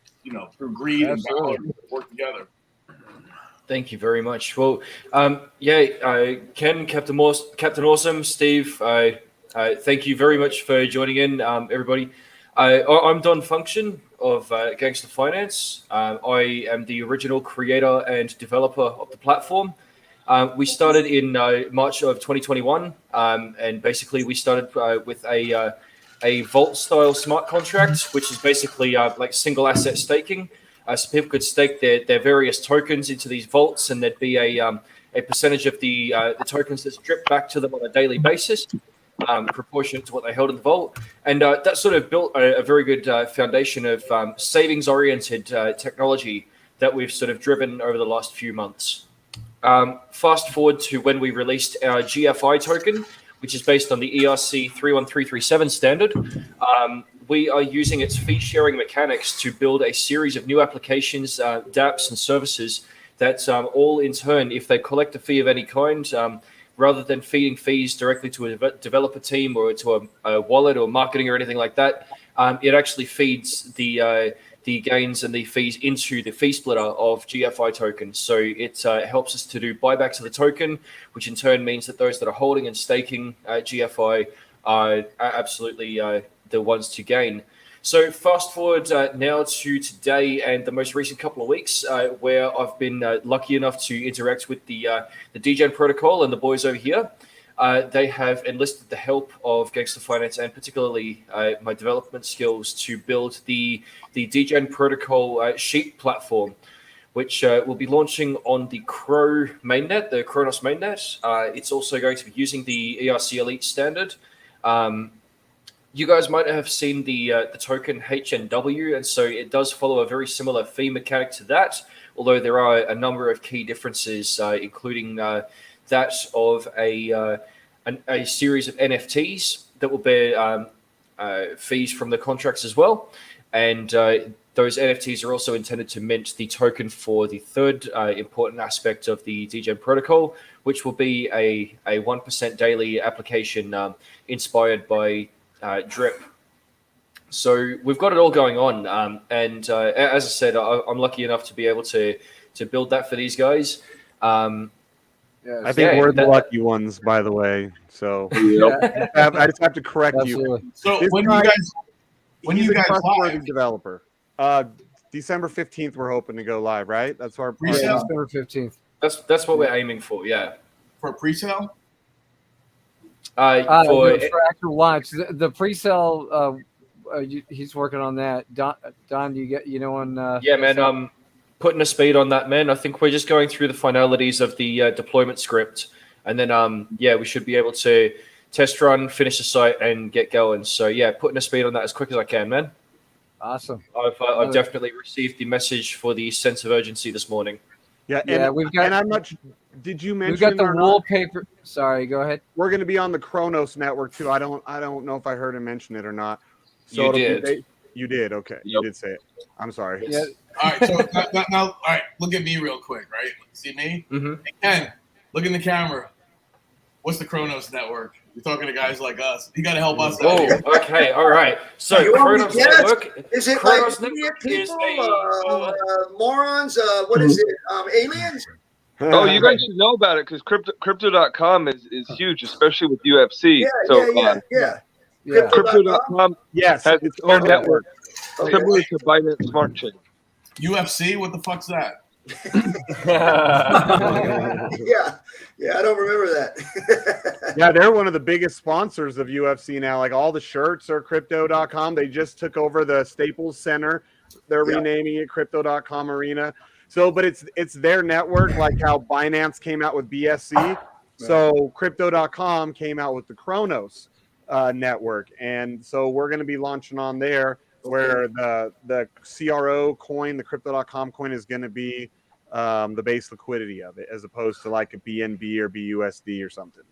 through Greed and Valor, work together. Thank you very much. Well, Ken, Captain Awesome, Steve, thank you very much for joining in, everybody. I'm Don Function of Gangster Finance. I am the original creator and developer of the platform. We started in March of 2021, and basically we started with a vault-style smart contract, which is basically like single asset staking. So people could stake their various tokens into these vaults, and there'd be a percentage of the tokens that's dripped back to them on a daily basis, proportionate to what they held in the vault. And that sort of built a very good foundation of savings-oriented technology that we've sort of driven over the last few months. Fast forward to when we released our GFI token, which is based on the ERC 31337 standard. We are using its fee-sharing mechanics to build a series of new applications, dApps, and services that all in turn, if they collect a fee of any kind, rather than feeding fees directly to a developer team or to a wallet or marketing or anything like that, it actually feeds the gains and the fees into the fee splitter of GFI tokens. So it helps us to do buybacks of the token, which in turn means that those that are holding and staking GFI are absolutely the ones to gain. So fast forward now to today and the most recent couple of weeks, where I've been lucky enough to interact with the DGen protocol and the boys over here. They have enlisted the help of Gangster Finance and particularly my development skills to build the DGen protocol sheep platform, which will be launching on the Crow mainnet, the Kronos mainnet. It's also going to be using the ERC Elite standard. You guys might have seen the token HNW, and so it does follow a very similar fee mechanic to that, although there are a number of key differences, including that of a series of NFTs that will bear fees from the contracts as well. And those NFTs are also intended to mint the token for the third important aspect of the DGen protocol, which will be a 1% daily application inspired by drip. So we've got it all going on, and as I said, I'm lucky enough to be able to build that for these guys. I think we're the lucky ones, by the way. So I just have to correct you. So This when guy, you guys trustworthy live? developer. December 15th, we're hoping to go live, right? That's our Pre-sale? December 15th. That's what we're aiming for. Yeah. For pre-sale? For actual launch, the pre-sale, he's working on that. Don, you know on? Yeah, man. I'm putting a speed on that, man. I think we're just going through the finalities of the deployment script, and then we should be able to test run, finish the site, and get going. So yeah, putting a speed on that as quick as I can, man. Awesome. I've definitely received the message for the sense of urgency this morning. Yeah, we've got. And I'm not. Did you mention? We've got the wallpaper. Sorry, go ahead. We're going to be on the Kronos network too. I don't know if I heard him mention it or not. So you did. You did. Okay, you did say it. I'm sorry. Yeah. All right. So now, all right. Look at me real quick. Right. See me? Mm-hmm. Hey, Ken, look in the camera. What's the Kronos network? You're talking to guys like us. You got to help us out here. Okay, all right. So You want me Kronos to guess? Network. Is it Kronos like idiot Network is people, morons? What is it? Aliens? Oh, you guys should know about it because crypto.com is huge, especially with UFC. Yeah. Crypto.com Yes, has its own network, Okay. similar to Binance Smart Chain. UFC? What the fuck's that? Yeah, I don't remember that. Yeah, they're one of the biggest sponsors of UFC now. Like all the shirts are crypto.com. They just took over the Staples Center. They're renaming it Crypto.com Arena. So, but it's their network, like how Binance came out with BSC. So Crypto.com came out with the Kronos network. And so we're going to be launching on there where the CRO coin, the Crypto.com coin is going to be the base liquidity of it, as opposed to like a BNB or BUSD or something.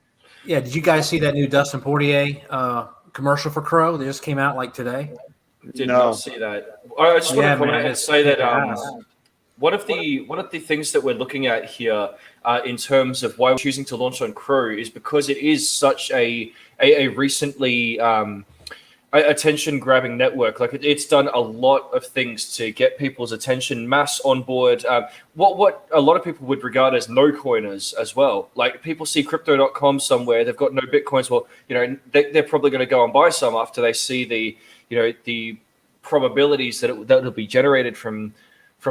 Yeah, did you guys see that new Dustin Poirier commercial for Crow? They just came out like today. Did not see that. I just want to comment and say that one of the things that we're looking at here in terms of why we're choosing to launch on Crow is because it is such a recently attention-grabbing network. Like it's done a lot of things to get people's attention, mass on board. What a lot of people would regard as no-coiners as well. Like people see Crypto.com somewhere, they've got no Bitcoins. Well, they're probably going to go and buy some after they see the probabilities that it'll be generated from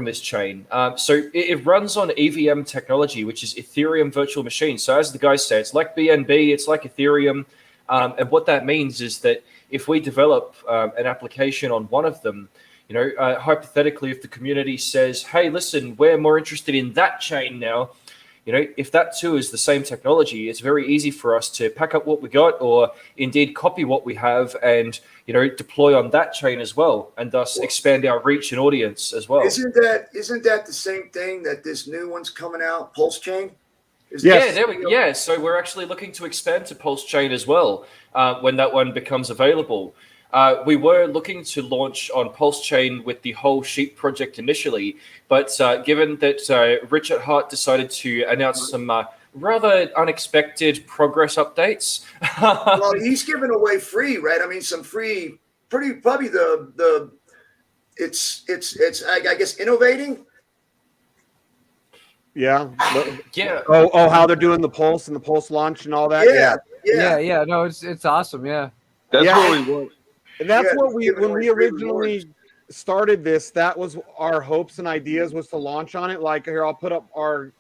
this chain. So it runs on EVM technology, which is Ethereum virtual machine. So as the guys say, it's like BNB, it's like Ethereum. And what that means is that if we develop an application on one of them, hypothetically, if the community says, hey, listen, we're more interested in that chain now, if that too is the same technology, it's very easy for us to pack up what we got or indeed copy what we have and, deploy on that chain as well, and thus expand our reach and audience as well. Isn't that the same thing that this new one's coming out, Pulse Chain? So we're actually looking to expand to Pulse Chain as well when that one becomes available. We were looking to launch on Pulse Chain with the whole Sheep project initially, but given that Richard Hart decided to announce some rather unexpected progress updates. Well, he's giving away free, right? I mean, some free, probably it's I guess innovating. Yeah. Yeah. Oh, how they're doing the Pulse and the Pulse launch and all that. Yeah. No, it's awesome. Yeah. That's what we want. And that's what when we originally started this, that was our hopes and ideas, was to launch on it. Like, here, I'll put up our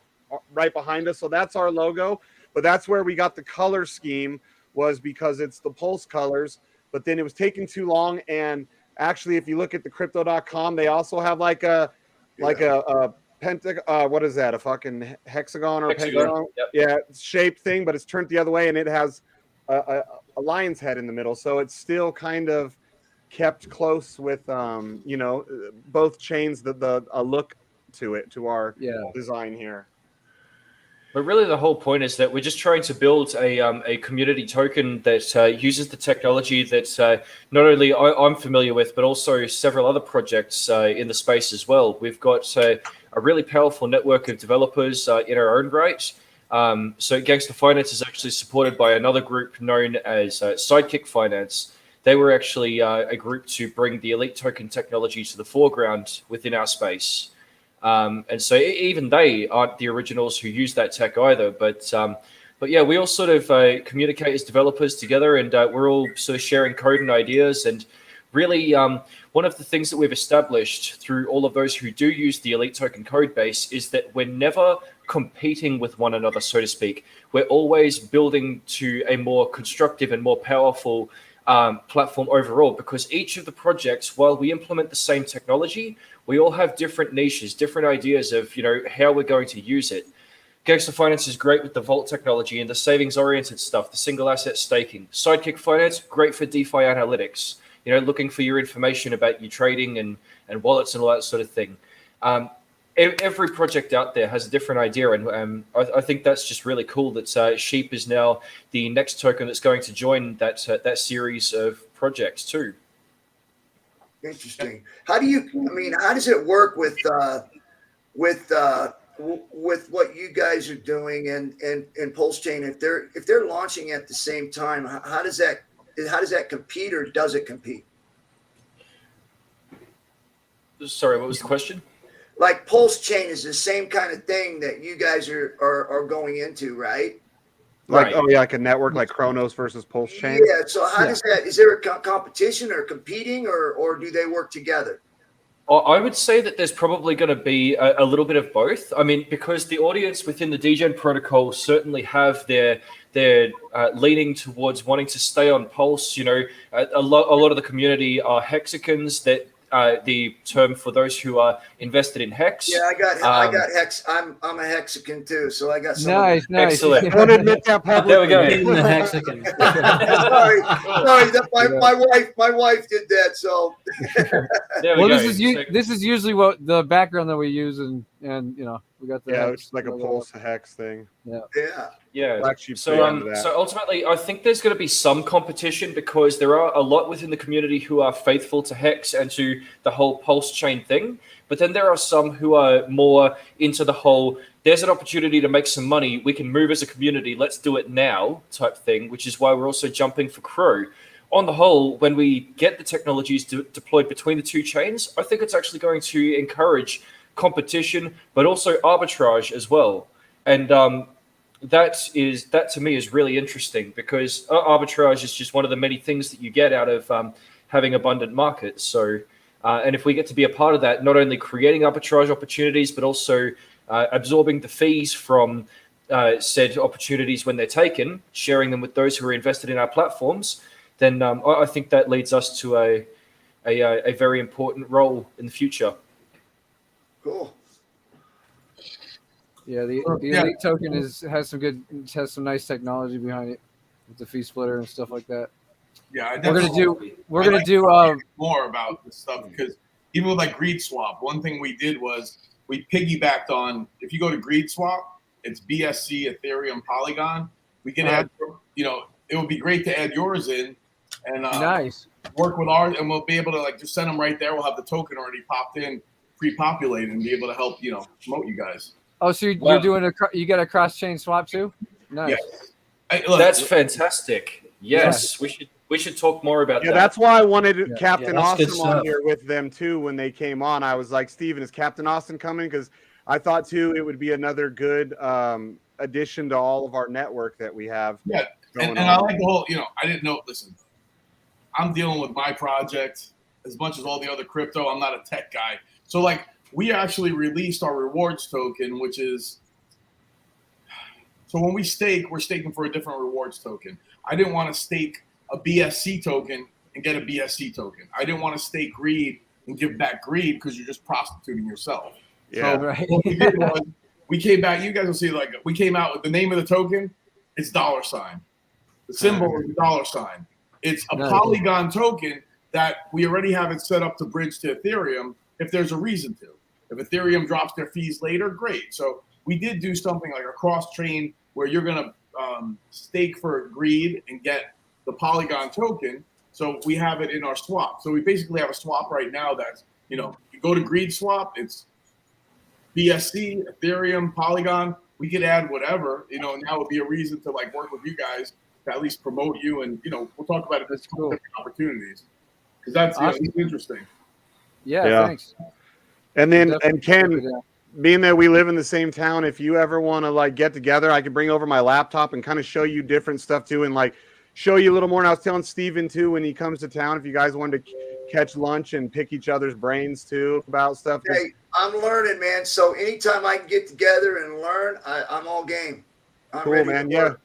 right behind us. So that's our logo, but that's where we got the color scheme, was because it's the Pulse colors, but then it was taking too long. And actually, if you look at the crypto.com, they also have like a what is that? A fucking hexagon or pentagon? Yep. Yeah, shape thing, but it's turned the other way, and it has a lion's head in the middle, so it's still kind of kept close with both chains, a look to it, to our design here. But really, the whole point is that we're just trying to build a community token that uses the technology that not only I'm familiar with, but also several other projects in the space as well. We've got a really powerful network of developers in our own right. So Gangster Finance is actually supported by another group known as Sidekick Finance. They were actually a group to bring the elite token technology to the foreground within our space. And so even they aren't the originals who use that tech either. But yeah, we all sort of communicate as developers together, and we're all sort of sharing code and ideas. And really, one of the things that we've established through all of those who do use the elite token code base is that we're never competing with one another, so to speak. We're always building to a more constructive and more powerful platform overall, because each of the projects, while we implement the same technology, we all have different niches, different ideas of how we're going to use it. Gangster Finance is great with the vault technology and the savings-oriented stuff, the single asset staking. Sidekick Finance, great for DeFi analytics, looking for your information about your trading and wallets and all that sort of thing. Every project out there has a different idea, and I think that's just really cool that Sheep is now the next token that's going to join that series of projects too. Interesting. How does it work with what you guys are doing and Pulse Chain? If they're launching at the same time, how does that compete, or does it compete? Sorry, what was the question? Like Pulse Chain is the same kind of thing that you guys are going into, right? Like, like a network like Chronos versus Pulse Chain. Yeah. So how does that? Is there a competition or competing, or do they work together? I would say that there's probably going to be a little bit of both. I mean, because the audience within the DGen protocol certainly have their leaning towards wanting to stay on Pulse. A lot of the community are hexicans, that the term for those who are invested in Hex. Yeah, I got Hex. I'm a Hexican too, so I got some. Nice. Excellent. Don't admit that publicly. There we go. The Mexican. sorry. My wife did that. So. There we go. This is usually what the background that we use, and we got the it's like a Pulse Hex thing. Yeah. BlackSheep. So ultimately, I think there's going to be some competition, because there are a lot within the community who are faithful to Hex and to the whole Pulse Chain thing. But then there are some who are more into the whole, there's an opportunity to make some money, we can move as a community, let's do it now type thing, which is why we're also jumping for Crow. On the whole, when we get the technologies deployed between the two chains, I think it's actually going to encourage competition, but also arbitrage as well. And that to me is really interesting, because arbitrage is just one of the many things that you get out of having abundant markets. So, and if we get to be a part of that, not only creating arbitrage opportunities, but also absorbing the fees from said opportunities when they're taken, sharing them with those who are invested in our platforms, then I think that leads us to a a very important role in the future. Cool. Yeah, the elite token has some nice technology behind it with the fee splitter and stuff like that. Yeah, we're gonna do more about this stuff, because even with like Greed Swap, one thing we did was we piggybacked on, if you go to Greed Swap, it's BSC, Ethereum, Polygon. We can add, it would be great to add yours in and nice work with ours, and we'll be able to like just send them right there. We'll have the token already popped in, pre-populated, and be able to help promote you guys. Oh, so you're doing you got a cross-chain swap too? Nice. Yes. Hey, look, that's fantastic. Yes, we should talk more about that. Yeah, that's why I wanted Captain Awesome on here with them too. When they came on, I was like, Steven, is Captain Austin coming? Because I thought too it would be another good addition to all of our network that we have. Yeah, and I like the whole, I didn't know, listen, I'm dealing with my project as much as all the other crypto. I'm not a tech guy. So like, we actually released our rewards token, which is, so when we stake, we're staking for a different rewards token. I didn't want to stake a BSC token and get a BSC token. I didn't want to stake greed and give back greed, because you're just prostituting yourself. Yeah, so what we did was, we came back, you guys will see, like, we came out with the name of the token, it's $. The symbol is $. It's a Polygon token that we already have it set up to bridge to Ethereum if there's a reason to. If Ethereum drops their fees later, great. So we did do something like a cross-chain where you're going to stake for greed and get the Polygon token. So we have it in our swap. So we basically have a swap right now that's, you go to Greed Swap, it's BSC, Ethereum, Polygon. We could add whatever, and that would be a reason to like work with you guys to at least promote you. And, we'll talk about it. That's cool. Different opportunities. Because that's awesome. Interesting. Yeah, thanks. And then, and Ken, being that we live in the same town, if you ever want to like get together, I could bring over my laptop and kind of show you different stuff too, and like show you a little more. And I was telling Steven too, when he comes to town, if you guys wanted to catch lunch and pick each other's brains too about stuff. Hey, I'm learning, man. So anytime I can get together and learn, I'm all game. I'm cool, ready man. to Yeah. learn.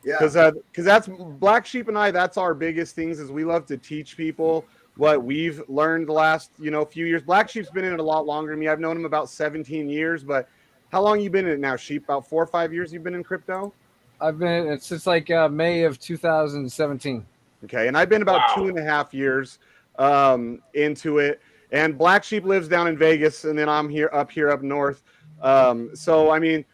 Yeah. Because that's Black Sheep and I, that's our biggest things, is we love to teach people what we've learned the last, few years. Black Sheep's been in it a lot longer than me. I've known him about 17 years, but how long you been in it now, Sheep? About 4 or 5 years you've been in crypto? I've been in it since like May of 2017. Okay, and I've been about 2.5 years into it. And Black Sheep lives down in Vegas, and then I'm up north. So I mean,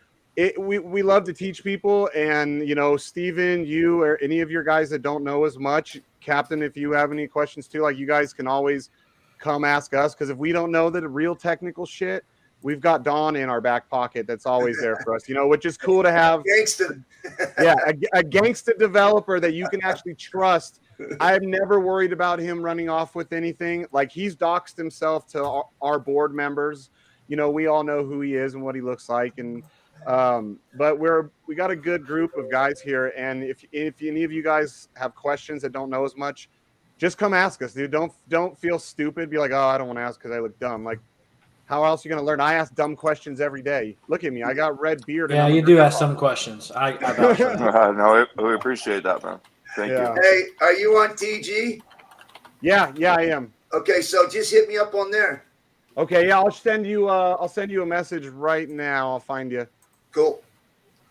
we love to teach people, and Steven, you or any of your guys that don't know as much, Captain, if you have any questions too, like, you guys can always come ask us, because if we don't know the real technical shit, we've got Dawn in our back pocket that's always there for us, which is cool to have. Gangsta. Yeah, a gangsta developer that you can actually trust. I've never worried about him running off with anything. Like, he's doxed himself to our board members. We all know who he is and what he looks like, and but we got a good group of guys here, and if any of you guys have questions that don't know as much, just come ask us, dude. Don't feel stupid. Be like, oh, I don't want to ask because I look dumb. Like, how else are you going to learn? I ask dumb questions every day. Look at me. I got red beard. Yeah, you do ask some questions. I vouch for that. No, we appreciate that, man. Thank you. Hey, are you on TG? Yeah, I am. Okay, so just hit me up on there. Okay, yeah, I'll send you a message right now. I'll find you. Cool.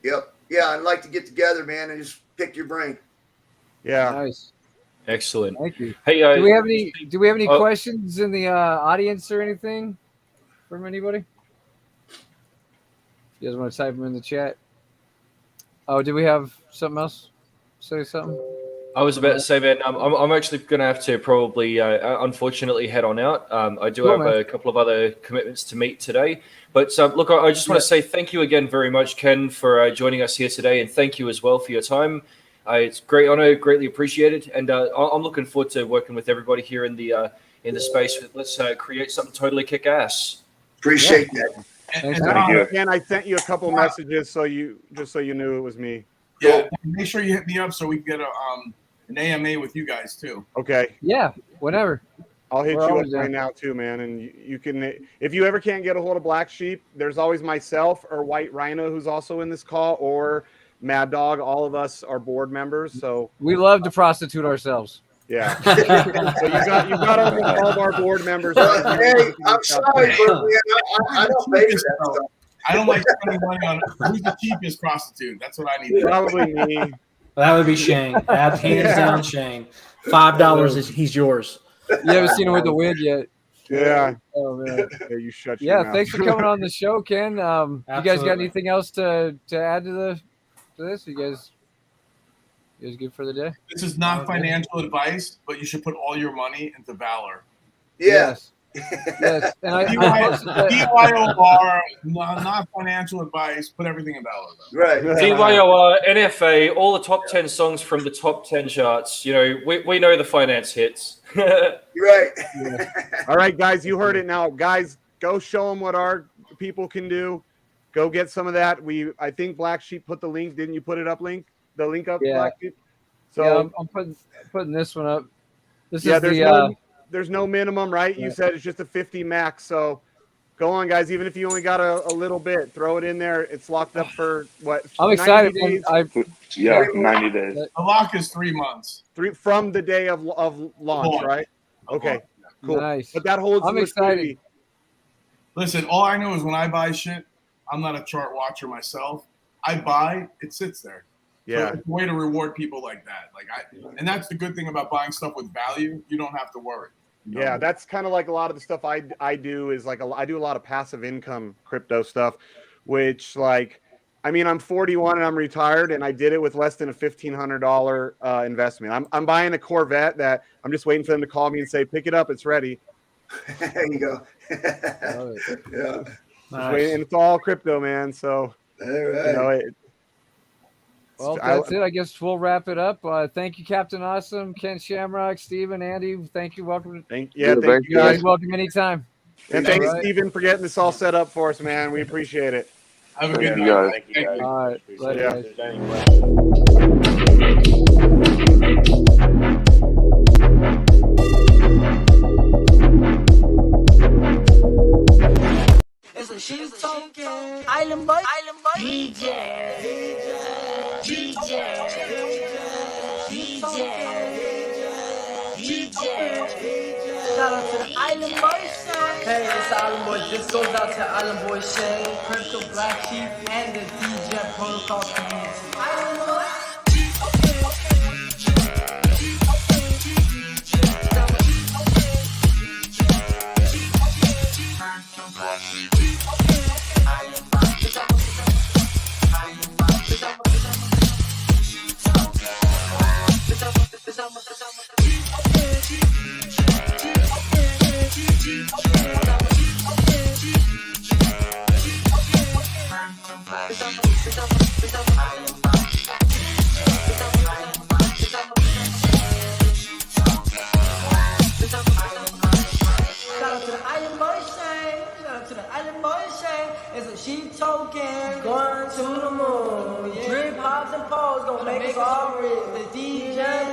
Yep. Yeah, I'd like to get together, man, and just pick your brain. Yeah. Nice. Excellent. Thank you. Hey, do we have any questions in the audience or anything from anybody? You guys want to type them in the chat? Oh, do we have something else? Say something. I was about to say, man, I'm actually going to have to probably, unfortunately, head on out. I do have a couple of other commitments to meet today. But look, I just want to say thank you again very much, Ken, for joining us here today. And thank you as well for your time. It's a great honor, greatly appreciated. And I'm looking forward to working with everybody here in the space. Let's create something totally kick-ass. Appreciate that. And I sent you a couple messages so you knew it was me. Yeah, make sure you hit me up so we can get an AMA with you guys too. Okay. Yeah, whatever. I'll hit you up right now too, man. And you can, if you ever can't get a hold of Black Sheep, there's always myself or White Rhino, who's also in this call, or Mad Dog. All of us are board members. So we love to prostitute ourselves. Yeah. So you got all of our board members. On Hey, I'm sorry, but I don't pay for that stuff. I don't like spending money on who's the cheapest prostitute. That's what I need. Probably me. That would be Shane. Hands down, Shane. $5 is he's yours. You haven't seen him with the wig yet. Yeah. Oh man. Yeah, you shut your mouth. Thanks for coming on the show, Ken. You guys got Absolutely. anything else to add to this? You guys good for the day? This is not financial advice, but you should put all your money into Valor. Yes. Yes. And I DYOR, not financial advice. Put everything in Valor, though. Right. DYOR, NFA, all the top 10 songs from the top 10 charts. You know, we know the finance hits. Right. All right, guys, you heard it now. Guys, go show them what our people can do. Go get some of that. I think Black Sheep put the link. Didn't you put it up, Link? The link up, Yeah. Black Sheep? So yeah, I'm putting this one up. This is there's no minimum, right? You said it's just a 50 max. So go on, guys. Even if you only got a little bit, throw it in there. It's locked up for what? I'm excited. 90 days? 90 days. The lock is 3 months. From the day of launch, right? Okay, cool. Nice. But that holds. I'm excited. Listen, all I know is when I buy shit, I'm not a chart watcher myself. I buy, it sits there. Yeah. So it's a way to reward people like that. And that's the good thing about buying stuff with value. You don't have to worry. Yeah, that's kind of like a lot of the stuff I do is like I do a lot of passive income crypto stuff, which I'm 41 and I'm retired, and I did it with less than a $1,500 investment. I'm buying a Corvette that I'm just waiting for them to call me and say, pick it up, it's ready. There you go. Yeah. Nice. And it's all crypto, man. So all right. Well, that's it. I guess we'll wrap it up. Thank you, Captain Awesome, Ken Shamrock, Steven, Andy. Thank you. Welcome. Thank you guys. Welcome anytime. And thanks, Steven, for getting this all set up for us, man. We appreciate it. Have a good night. Thank you, guys. All right. Later, She's talking. Island boy. DJ. Shout out to the Island Boy Shane. Hey, it's Island Boy. This goes out to Island Boy Shane, Crypto Black Sheep, and the DJ Protocol community. Island Boy. Sheep token, going to the moon. Drip hops and poles, gonna make us all rich. The DJ